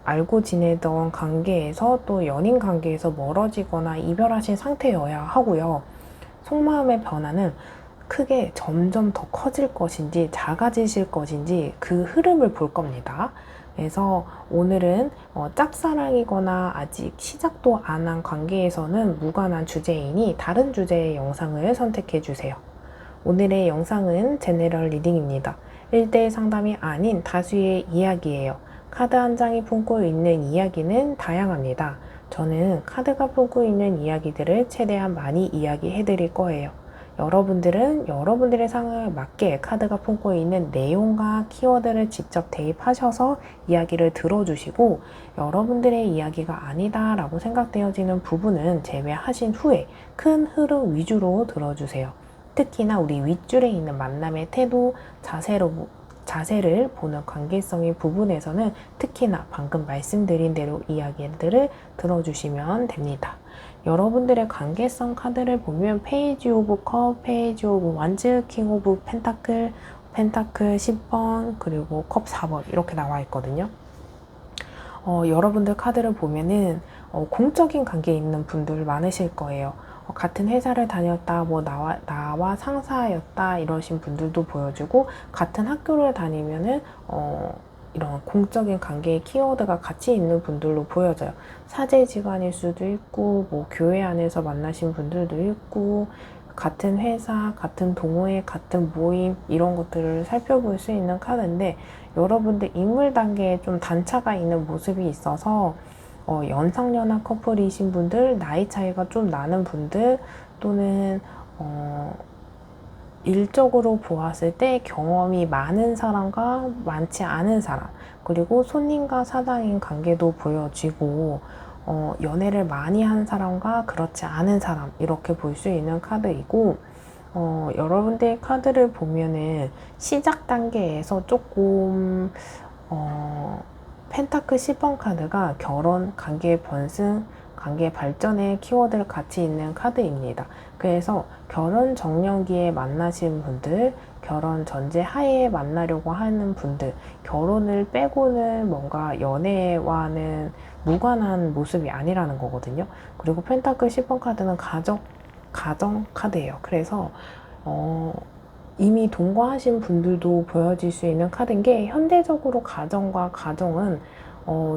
Speaker 1: 알고 지내던 관계에서 또 연인 관계에서 멀어지거나 이별하신 상태여야 하고요. 속마음의 변화는 크게 점점 더 커질 것인지 작아지실 것인지 그 흐름을 볼 겁니다. 그래서 오늘은 짝사랑이거나 아직 시작도 안 한 관계에서는 무관한 주제이니 다른 주제의 영상을 선택해 주세요. 오늘의 영상은 제너럴 리딩입니다. 1대1 상담이 아닌 다수의 이야기예요. 카드 한 장이 품고 있는 이야기는 다양합니다. 저는 카드가 품고 있는 이야기들을 최대한 많이 이야기해 드릴 거예요. 여러분들은 여러분들의 상황에 맞게 카드가 품고 있는 내용과 키워드를 직접 대입하셔서 이야기를 들어주시고 여러분들의 이야기가 아니다 라고 생각되어지는 부분은 제외하신 후에 큰 흐름 위주로 들어주세요. 특히나 우리 윗줄에 있는 만남의 태도, 자세를 보는 관계성의 부분에서는 특히나 방금 말씀드린 대로 이야기들을 들어주시면 됩니다. 여러분들의 관계성 카드를 보면 페이지 오브 컵, 페이지 오브 완즈, 킹 오브 펜타클, 펜타클 10번, 그리고 컵 4번 이렇게 나와 있거든요. 여러분들 카드를 보면은 공적인 관계에 있는 분들 많으실 거예요. 같은 회사를 다녔다, 뭐 나와 상사였다 이러신 분들도 보여주고, 같은 학교를 다니면은 이런 공적인 관계의 키워드가 같이 있는 분들로 보여져요. 사제지간일 수도 있고, 뭐 교회 안에서 만나신 분들도 있고, 같은 회사, 같은 동호회, 같은 모임 이런 것들을 살펴볼 수 있는 카드인데, 여러분들 인물 단계에 좀 단차가 있는 모습이 있어서 연상연하 커플이신 분들, 나이 차이가 좀 나는 분들, 또는 일적으로 보았을 때 경험이 많은 사람과 많지 않은 사람, 그리고 손님과 사장인 관계도 보여지고, 연애를 많이 한 사람과 그렇지 않은 사람 이렇게 볼 수 있는 카드이고, 여러분들의 카드를 보면은 시작 단계에서 조금 펜타클 10번 카드가 결혼, 관계 번승, 관계 발전의 키워드를 같이 있는 카드입니다. 그래서 결혼 정년기에 만나신 분들, 결혼 전제 하에 만나려고 하는 분들, 결혼을 빼고는 뭔가 연애와는 무관한 모습이 아니라는 거거든요. 그리고 펜타클 10번 카드는 가정 카드예요. 그래서 이미 동거하신 분들도 보여질 수 있는 카드인 게, 현대적으로 가정과 가정은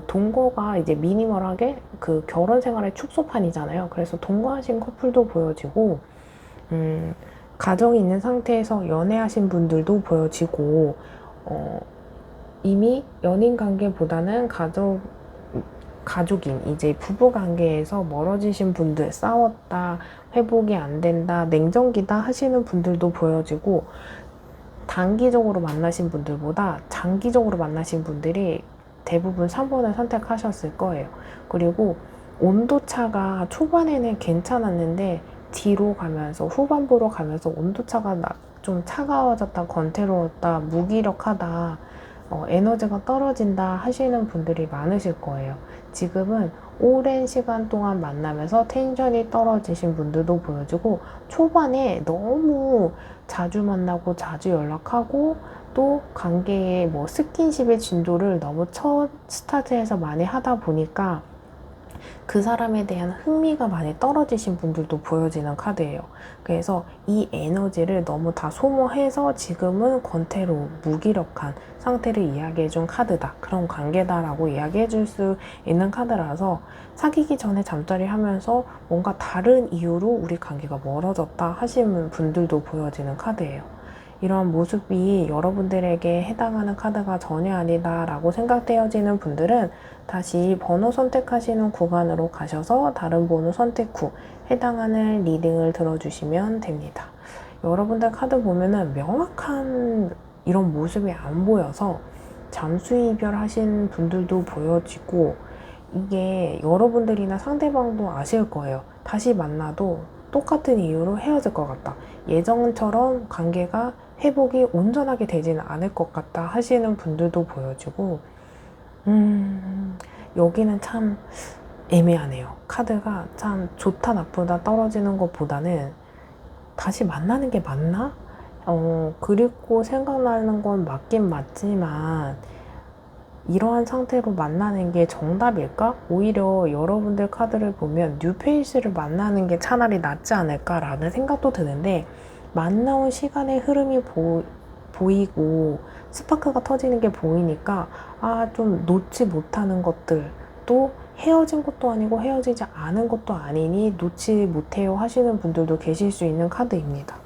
Speaker 1: 동거가 이제 미니멀하게 그 결혼 생활의 축소판이잖아요. 그래서 동거하신 커플도 보여지고, 가정이 있는 상태에서 연애하신 분들도 보여지고, 이미 연인 관계보다는 가족인 이제 부부 관계에서 멀어지신 분들, 싸웠다, 회복이 안 된다, 냉정기다 하시는 분들도 보여지고, 단기적으로 만나신 분들보다 장기적으로 만나신 분들이 대부분 3번을 선택하셨을 거예요. 그리고 온도차가 초반에는 괜찮았는데 뒤로 가면서 후반부로 가면서 온도차가 좀 차가워졌다, 건태로웠다, 무기력하다, 에너지가 떨어진다 하시는 분들이 많으실 거예요. 지금은 오랜 시간 동안 만나면서 텐션이 떨어지신 분들도 보여지고, 초반에 너무 자주 만나고 자주 연락하고, 또 관계의 뭐 스킨십의 진도를 너무 첫 스타트에서 많이 하다 보니까 그 사람에 대한 흥미가 많이 떨어지신 분들도 보여지는 카드예요. 그래서 이 에너지를 너무 다 소모해서 지금은 권태로운, 무기력한 상태를 이야기해준 카드다, 그런 관계다라고 이야기해줄 수 있는 카드라서, 사귀기 전에 잠자리 하면서 뭔가 다른 이유로 우리 관계가 멀어졌다 하시는 분들도 보여지는 카드예요. 이러한 모습이 여러분들에게 해당하는 카드가 전혀 아니다 라고 생각되어지는 분들은 다시 번호 선택하시는 구간으로 가셔서 다른 번호 선택 후 해당하는 리딩을 들어주시면 됩니다. 여러분들 카드 보면은 명확한 이런 모습이 안 보여서 잠수 이별하신 분들도 보여지고, 이게 여러분들이나 상대방도 아실 거예요. 다시 만나도 똑같은 이유로 헤어질 것 같다, 예전처럼 관계가 회복이 온전하게 되지는 않을 것 같다 하시는 분들도 보여지고, 여기는 참 애매하네요. 카드가 참 좋다 나쁘다 떨어지는 것보다는 다시 만나는 게 맞나? 그리고 생각나는 건 맞긴 맞지만, 이러한 상태로 만나는 게 정답일까? 오히려 여러분들 카드를 보면 뉴페이스를 만나는 게 차라리 낫지 않을까라는 생각도 드는데, 만나온 시간의 흐름이 보이고 스파크가 터지는 게 보이니까 좀 놓지 못하는 것들, 또 헤어진 것도 아니고 헤어지지 않은 것도 아니니 놓지 못해요 하시는 분들도 계실 수 있는 카드입니다.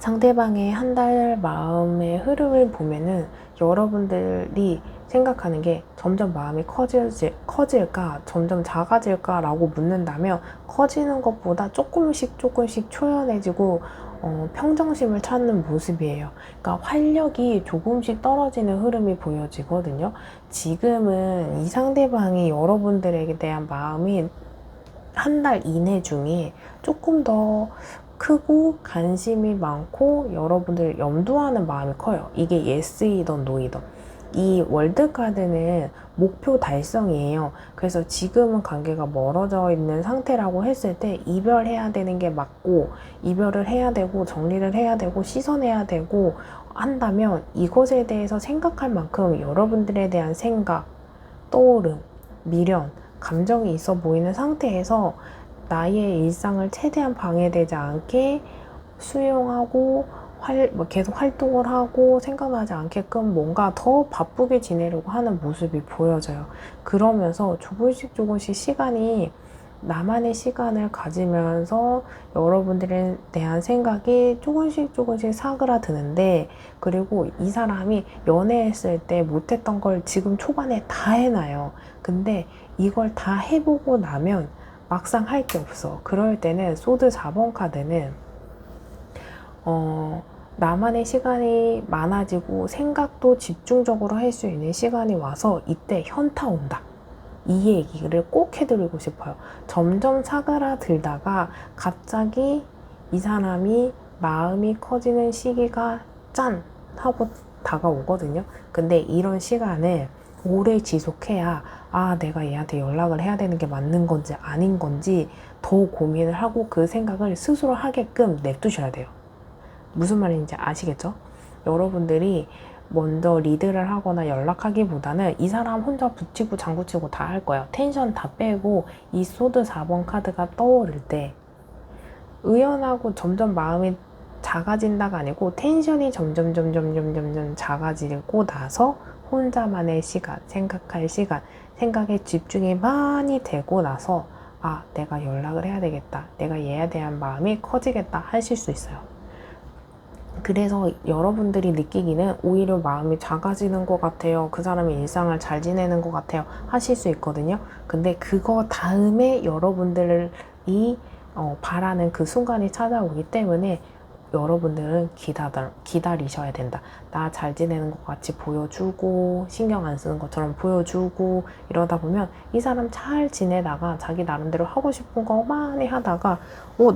Speaker 1: 상대방의 한 달 마음의 흐름을 보면은 여러분들이 생각하는 게, 점점 마음이 커질까 점점 작아질까 라고 묻는다면, 커지는 것보다 조금씩 초연해지고 평정심을 찾는 모습이에요. 그러니까 활력이 조금씩 떨어지는 흐름이 보여지거든요. 지금은 이 상대방이 여러분들에게 대한 마음이 한 달 이내 중에 조금 더 크고 관심이 많고 여러분들 염두하는 마음이 커요. 이게 예스이던 노이던. 이 월드카드는 목표 달성이에요. 그래서 지금은 관계가 멀어져 있는 상태라고 했을 때 이별해야 되는 게 맞고, 이별을 해야 되고 정리를 해야 되고 씻어내야 되고 한다면 이것에 대해서 생각할 만큼 여러분들에 대한 생각, 떠오름, 미련, 감정이 있어 보이는 상태에서 나의 일상을 최대한 방해되지 않게 수용하고 계속 활동을 하고 생각나지 않게끔 뭔가 더 바쁘게 지내려고 하는 모습이 보여져요. 그러면서 조금씩 시간이, 나만의 시간을 가지면서 여러분들에 대한 생각이 조금씩 사그라드는데, 그리고 이 사람이 연애했을 때 못했던 걸 지금 초반에 다 해놔요. 근데 이걸 다 해보고 나면 막상 할 게 없어. 그럴 때는 소드 4번 카드는 나만의 시간이 많아지고 생각도 집중적으로 할 수 있는 시간이 와서 이때 현타 온다. 이 얘기를 꼭 해드리고 싶어요. 점점 사그라들다가 갑자기 이 사람이 마음이 커지는 시기가 짠! 하고 다가오거든요. 근데 이런 시간을 오래 지속해야 내가 얘한테 연락을 해야 되는 게 맞는 건지 아닌 건지 더 고민을 하고 그 생각을 스스로 하게끔 냅두셔야 돼요. 무슨 말인지 아시겠죠? 여러분들이 먼저 리드를 하거나 연락하기보다는 이 사람 혼자 붙이고 장구치고 다 할 거예요. 텐션 다 빼고 이 소드 4번 카드가 떠오를 때 의연하고 점점 마음이 작아진다가 아니고 텐션이 점점 작아지고 나서 혼자만의 시간, 생각할 시간, 생각에 집중이 많이 되고 나서 내가 연락을 해야 되겠다, 내가 얘에 대한 마음이 커지겠다 하실 수 있어요. 그래서 여러분들이 느끼기는 오히려 마음이 작아지는 것 같아요, 그 사람의 일상을 잘 지내는 것 같아요 하실 수 있거든요. 근데 그거 다음에 여러분들이 바라는 그 순간이 찾아오기 때문에 여러분들은 기다리셔야 된다. 나 잘 지내는 것 같이 보여주고 신경 안 쓰는 것처럼 보여주고 이러다 보면 이 사람 잘 지내다가 자기 나름대로 하고 싶은 거 많이 하다가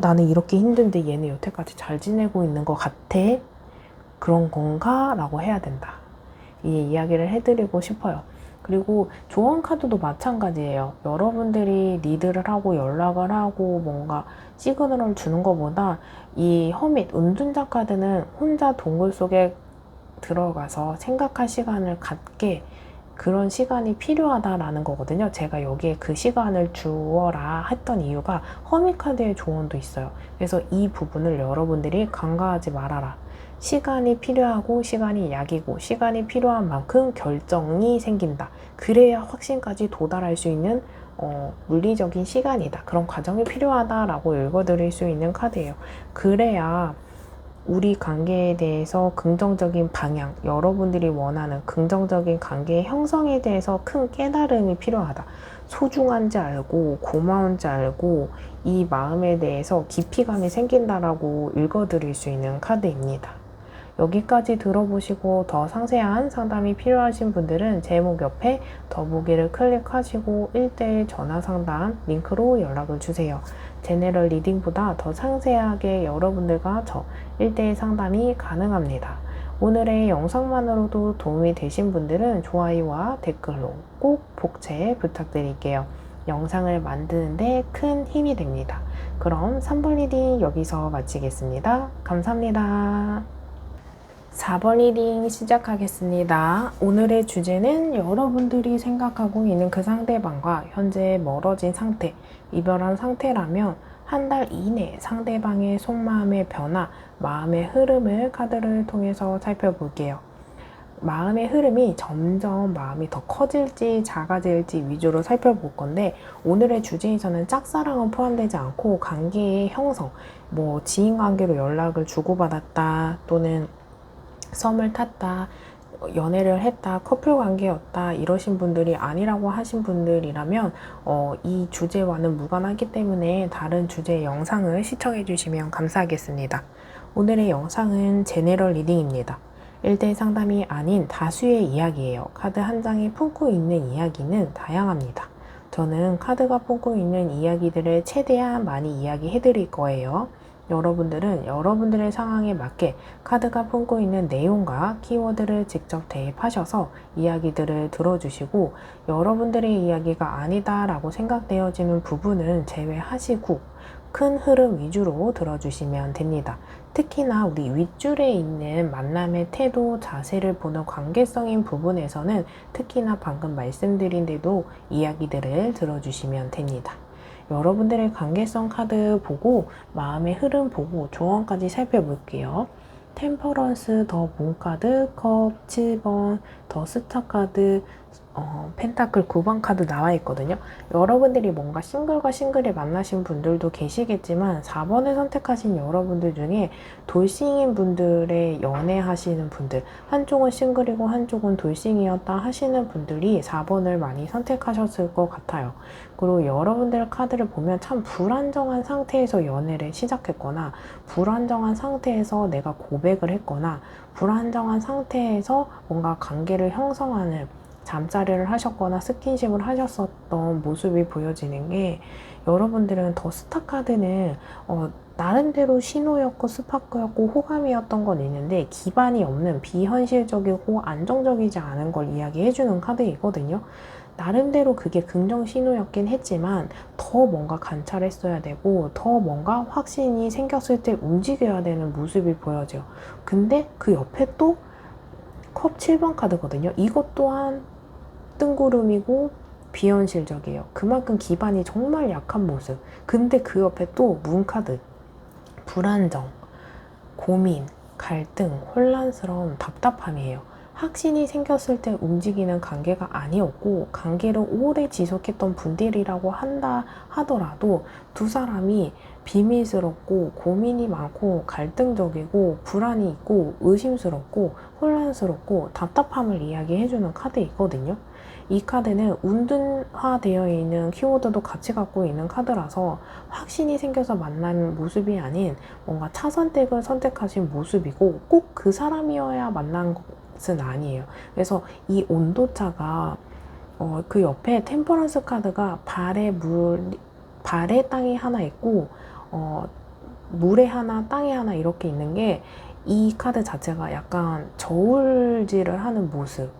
Speaker 1: 나는 이렇게 힘든데 얘는 여태까지 잘 지내고 있는 것 같아? 그런 건가? 라고 해야 된다. 이 이야기를 해드리고 싶어요. 그리고 조언 카드도 마찬가지예요. 여러분들이 리드를 하고 연락을 하고 뭔가 시그널을 주는 것보다 이 허밋, 은둔자 카드는 혼자 동굴 속에 들어가서 생각할 시간을 갖게, 그런 시간이 필요하다라는 거거든요. 제가 여기에 그 시간을 주어라 했던 이유가 허밋 카드의 조언도 있어요. 그래서 이 부분을 여러분들이 간과하지 말아라. 시간이 필요하고 시간이 약이고 시간이 필요한 만큼 결정이 생긴다. 그래야 확신까지 도달할 수 있는 물리적인 시간이다. 그런 과정이 필요하다라고 읽어드릴 수 있는 카드예요. 그래야 우리 관계에 대해서 긍정적인 방향, 여러분들이 원하는 긍정적인 관계의 형성에 대해서 큰 깨달음이 필요하다. 소중한지 알고 고마운지 알고 이 마음에 대해서 깊이감이 생긴다라고 읽어드릴 수 있는 카드입니다. 여기까지 들어보시고 더 상세한 상담이 필요하신 분들은 제목 옆에 더보기를 클릭하시고 1:1 전화 상담 링크로 연락을 주세요. 제너럴 리딩보다 더 상세하게 여러분들과 저 1:1 상담이 가능합니다. 오늘의 영상만으로도 도움이 되신 분들은 좋아요와 댓글로 꼭 복채 부탁드릴게요. 영상을 만드는데 큰 힘이 됩니다. 그럼 3번 리딩 여기서 마치겠습니다. 감사합니다. 4번 리딩 시작하겠습니다. 오늘의 주제는 여러분들이 생각하고 있는 그 상대방과 현재 멀어진 상태, 이별한 상태라면 한 달 이내 상대방의 속마음의 변화, 마음의 흐름을 카드를 통해서 살펴볼게요. 마음의 흐름이 점점 마음이 더 커질지 작아질지 위주로 살펴볼 건데, 오늘의 주제에서는 짝사랑은 포함되지 않고 관계의 형성, 지인관계로 연락을 주고받았다, 또는 썸을 탔다, 연애를 했다, 커플 관계였다 이러신 분들이 아니라고 하신 분들이라면 이 주제와는 무관하기 때문에 다른 주제의 영상을 시청해 주시면 감사하겠습니다. 오늘의 영상은 제너럴 리딩입니다. 1대1 상담이 아닌 다수의 이야기예요. 카드 한 장이 품고 있는 이야기는 다양합니다. 저는 카드가 품고 있는 이야기들을 최대한 많이 이야기해 드릴 거예요. 여러분들은 여러분들의 상황에 맞게 카드가 품고 있는 내용과 키워드를 직접 대입하셔서 이야기들을 들어주시고, 여러분들의 이야기가 아니다라고 생각되어지는 부분은 제외하시고 큰 흐름 위주로 들어주시면 됩니다. 특히나 우리 윗줄에 있는 만남의 태도, 자세를 보는 관계성인 부분에서는 특히나 방금 말씀드린 대로 이야기들을 들어주시면 됩니다. 여러분들의 관계성 카드 보고 마음의 흐름 보고 조언까지 살펴볼게요. 템퍼런스, 더 문 카드, 컵 7번, 더 스타 카드, 펜타클 9번 카드 나와 있거든요. 여러분들이 뭔가 싱글과 싱글을 만나신 분들도 계시겠지만 4번을 선택하신 여러분들 중에 돌싱인 분들의 연애하시는 분들, 한쪽은 싱글이고 한쪽은 돌싱이었다 하시는 분들이 4번을 많이 선택하셨을 것 같아요. 그리고 여러분들 카드를 보면 참 불안정한 상태에서 연애를 시작했거나, 불안정한 상태에서 내가 고백을 했거나, 불안정한 상태에서 뭔가 관계를 형성하는 잠자리를 하셨거나 스킨십을 하셨었던 모습이 보여지는 게, 여러분들은 더 스타 카드는 나름대로 신호였고 스파크였고 호감이었던 건 있는데 기반이 없는 비현실적이고 안정적이지 않은 걸 이야기해주는 카드이거든요. 나름대로 그게 긍정 신호였긴 했지만 더 뭔가 관찰했어야 되고 더 뭔가 확신이 생겼을 때 움직여야 되는 모습이 보여져요. 근데 그 옆에 또 컵 7번 카드거든요. 이것 또한 뜬구름이고 비현실적이에요. 그만큼 기반이 정말 약한 모습. 근데 그 옆에 또 문 카드, 불안정, 고민, 갈등, 혼란스러움, 답답함이에요. 확신이 생겼을 때 움직이는 관계가 아니었고, 관계를 오래 지속했던 분들이라고 한다 하더라도 두 사람이 비밀스럽고 고민이 많고 갈등적이고 불안이 있고 의심스럽고 혼란스럽고 답답함을 이야기해주는 카드이거든요. 이 카드는 운둔화되어 있는 키워드도 같이 갖고 있는 카드라서 확신이 생겨서 만난 모습이 아닌 뭔가 차선택을 선택하신 모습이고, 꼭 그 사람이어야 만난 것은 아니에요. 그래서 이 온도차가 그 옆에 템퍼런스 카드가 발에 땅이 하나 있고 물에 하나 땅에 하나 이렇게 있는 게, 이 카드 자체가 약간 저울질을 하는 모습,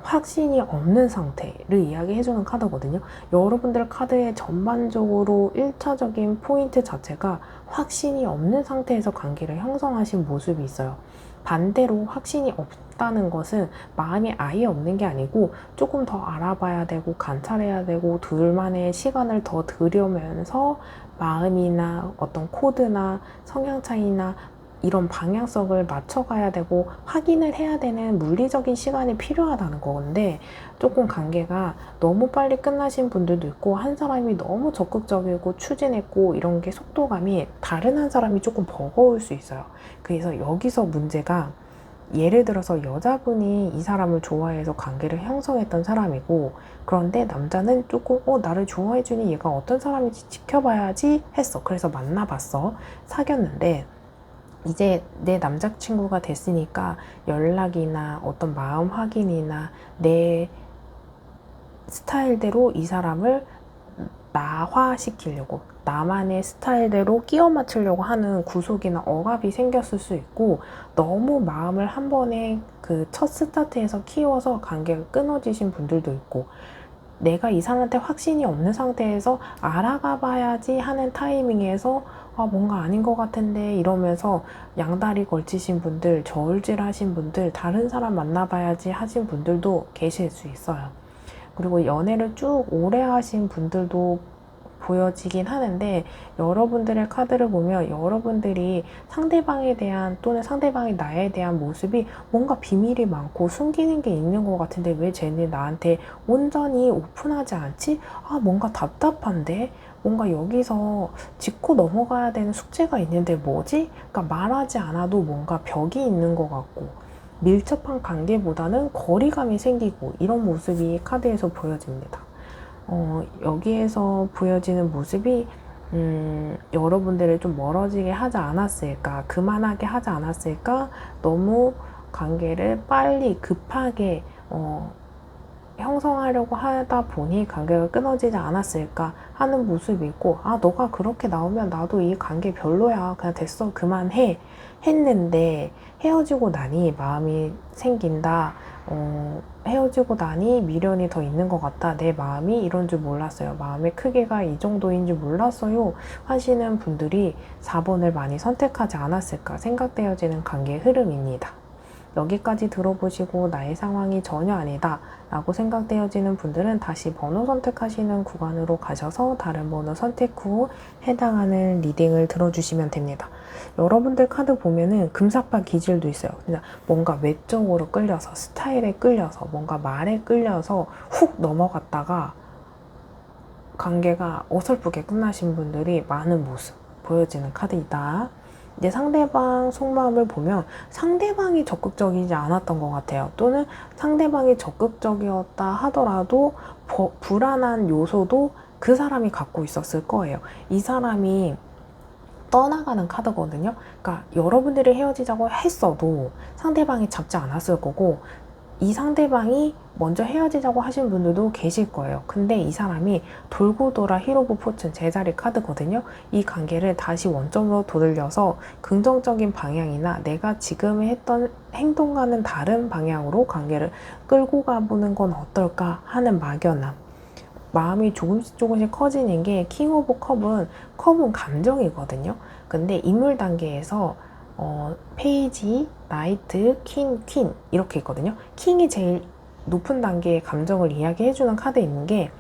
Speaker 1: 확신이 없는 상태를 이야기해주는 카드거든요. 여러분들 카드의 전반적으로 1차적인 포인트 자체가 확신이 없는 상태에서 관계를 형성하신 모습이 있어요. 반대로 확신이 없다는 것은 마음이 아예 없는 게 아니고 조금 더 알아봐야 되고 관찰해야 되고 둘만의 시간을 더 들여면서 마음이나 어떤 코드나 성향 차이나 이런 방향성을 맞춰가야 되고 확인을 해야 되는 물리적인 시간이 필요하다는 건데, 조금 관계가 너무 빨리 끝나신 분들도 있고 한 사람이 너무 적극적이고 추진했고 이런 게 속도감이 다른 한 사람이 조금 버거울 수 있어요. 그래서 여기서 문제가, 예를 들어서 여자분이 이 사람을 좋아해서 관계를 형성했던 사람이고, 그런데 남자는 조금 나를 좋아해주니 얘가 어떤 사람인지 지켜봐야지 했어. 그래서 만나봤어. 사귀었는데 이제 내 남자친구가 됐으니까 연락이나 어떤 마음 확인이나 내 스타일대로 이 사람을 나화시키려고, 나만의 스타일대로 끼워 맞추려고 하는 구속이나 억압이 생겼을 수 있고, 너무 마음을 한 번에 그 첫 스타트에서 키워서 관계가 끊어지신 분들도 있고, 내가 이 사람한테 확신이 없는 상태에서 알아가 봐야지 하는 타이밍에서 뭔가 아닌 것 같은데 이러면서 양다리 걸치신 분들, 저울질 하신 분들, 다른 사람 만나봐야지 하신 분들도 계실 수 있어요. 그리고 연애를 쭉 오래 하신 분들도 보여지긴 하는데, 여러분들의 카드를 보면 여러분들이 상대방에 대한 또는 상대방이 나에 대한 모습이 뭔가 비밀이 많고 숨기는 게 있는 것 같은데 왜 쟤는 나한테 온전히 오픈하지 않지? 뭔가 답답한데? 뭔가 여기서 짚고 넘어가야 되는 숙제가 있는데 뭐지? 그러니까 말하지 않아도 뭔가 벽이 있는 것 같고 밀접한 관계보다는 거리감이 생기고 이런 모습이 카드에서 보여집니다. 여기에서 보여지는 모습이 여러분들을 좀 멀어지게 하지 않았을까, 그만하게 하지 않았을까, 너무 관계를 빨리 급하게 형성하려고 하다 보니 관계가 끊어지지 않았을까 하는 모습이고, 아, 너가 그렇게 나오면 나도 이 관계 별로야. 그냥 됐어. 그만해. 했는데 헤어지고 나니 마음이 생긴다. 헤어지고 나니 미련이 더 있는 것 같다. 내 마음이 이런 줄 몰랐어요. 마음의 크기가 이 정도인 줄 몰랐어요. 하시는 분들이 4번을 많이 선택하지 않았을까 생각되어지는 관계의 흐름입니다. 여기까지 들어보시고 나의 상황이 전혀 아니다 라고 생각되어지는 분들은 다시 번호 선택하시는 구간으로 가셔서 다른 번호 선택 후 해당하는 리딩을 들어주시면 됩니다. 여러분들 카드 보면은 금사빠 기질도 있어요. 그냥 뭔가 외적으로 끌려서, 스타일에 끌려서, 뭔가 말에 끌려서 훅 넘어갔다가 관계가 어설프게 끝나신 분들이 많은 모습 보여지는 카드이다. 이제 상대방 속마음을 보면 상대방이 적극적이지 않았던 것 같아요. 또는 상대방이 적극적이었다 하더라도 불안한 요소도 그 사람이 갖고 있었을 거예요. 이 사람이 떠나가는 카드거든요. 그러니까 여러분들이 헤어지자고 했어도 상대방이 잡지 않았을 거고, 이 상대방이 먼저 헤어지자고 하신 분들도 계실 거예요. 근데 이 사람이 돌고 돌아 힐 오브 포춘 제자리 카드거든요. 이 관계를 다시 원점으로 돌려서 긍정적인 방향이나 내가 지금 했던 행동과는 다른 방향으로 관계를 끌고 가보는 건 어떨까 하는 막연함. 마음이 조금씩 커지는 게 킹 오브 컵은 감정이거든요. 근데 인물 단계에서 페이지, 나이트, 퀸 이렇게 있거든요. 킹이 제일 높은 단계의 감정을 이야기해주는 카드에 있는 게,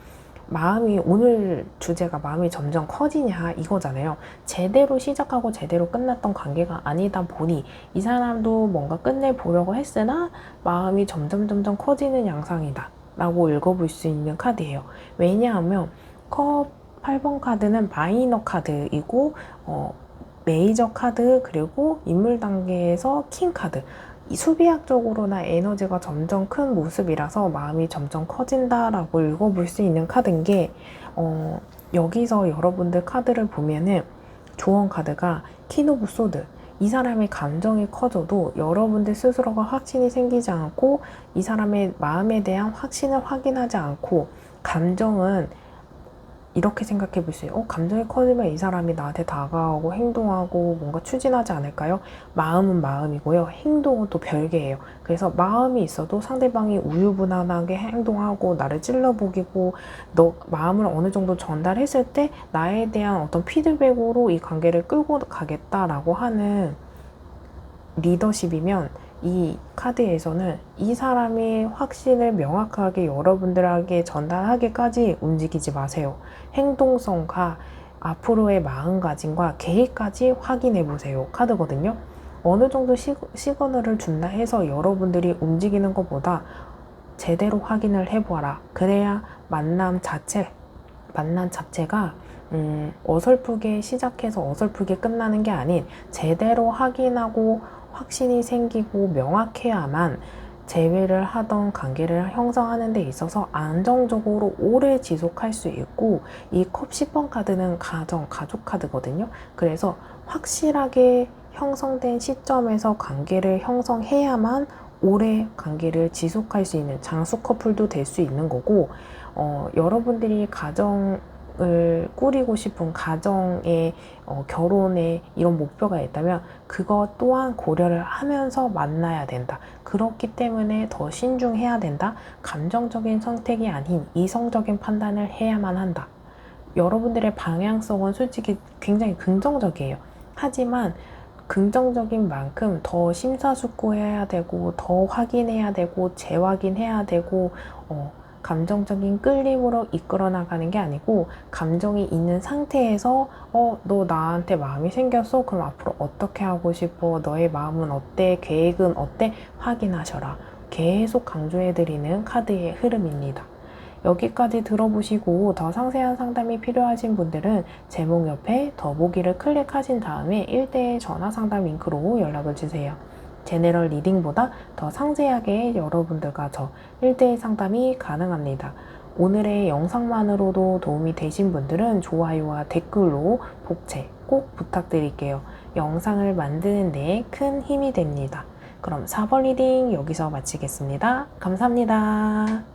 Speaker 1: 마음이, 오늘 주제가 마음이 점점 커지냐 이거잖아요. 제대로 시작하고 제대로 끝났던 관계가 아니다 보니 이 사람도 뭔가 끝내보려고 했으나 마음이 점점 커지는 양상이다 라고 읽어볼 수 있는 카드예요. 왜냐하면 컵 8번 카드는 마이너 카드이고 메이저 카드, 그리고 인물 단계에서 킹 카드, 이 수비학적으로나 에너지가 점점 큰 모습이라서 마음이 점점 커진다라고 읽어볼 수 있는 카드인 게, 여기서 여러분들 카드를 보면은 조언 카드가 퀸 오브 소드, 이 사람의 감정이 커져도 여러분들 스스로가 확신이 생기지 않고 이 사람의 마음에 대한 확신을 확인하지 않고, 감정은 이렇게 생각해 볼 수 있어요. 감정이 커지면 이 사람이 나한테 다가오고 행동하고 뭔가 추진하지 않을까요? 마음은 마음이고요. 행동은 또 별개예요. 그래서 마음이 있어도 상대방이 우유부단하게 행동하고 나를 찔러보기고, 마음을 어느 정도 전달했을 때 나에 대한 어떤 피드백으로 이 관계를 끌고 가겠다라고 하는 리더십이면, 이 카드에서는 이 사람이 확신을 명확하게 여러분들에게 전달하기까지 움직이지 마세요. 행동성과 앞으로의 마음가짐과 계획까지 확인해 보세요 카드거든요. 어느 정도 시그널을 준다 해서 여러분들이 움직이는 것보다 제대로 확인을 해보아라. 그래야 만남 자체가 어설프게 시작해서 어설프게 끝나는 게 아닌, 제대로 확인하고 확신이 생기고 명확해야만 재회를 하던 관계를 형성하는 데 있어서 안정적으로 오래 지속할 수 있고, 이 컵 10번 카드는 가족 카드거든요. 그래서 확실하게 형성된 시점에서 관계를 형성해야만 오래 관계를 지속할 수 있는 장수 커플도 될 수 있는 거고, 여러분들이 가정을 꾸리고 싶은 가정의 결혼에 이런 목표가 있다면 그것 또한 고려를 하면서 만나야 된다. 그렇기 때문에 더 신중해야 된다. 감정적인 선택이 아닌 이성적인 판단을 해야만 한다. 여러분들의 방향성은 솔직히 굉장히 긍정적이에요. 하지만 긍정적인 만큼 더 심사숙고해야 되고, 더 확인해야 되고, 재확인해야 되고, 감정적인 끌림으로 이끌어 나가는 게 아니고, 감정이 있는 상태에서 너 나한테 마음이 생겼어? 그럼 앞으로 어떻게 하고 싶어? 너의 마음은 어때? 계획은 어때? 확인하셔라. 계속 강조해드리는 카드의 흐름입니다. 여기까지 들어보시고 더 상세한 상담이 필요하신 분들은 제목 옆에 더보기를 클릭하신 다음에 1대1 전화 상담 링크로 연락을 주세요. 제너럴 리딩보다 더 상세하게 여러분들과 저 1대1 상담이 가능합니다. 오늘의 영상만으로도 도움이 되신 분들은 좋아요와 댓글로 복채 꼭 부탁드릴게요. 영상을 만드는 데 큰 힘이 됩니다. 그럼 4번 리딩 여기서 마치겠습니다. 감사합니다.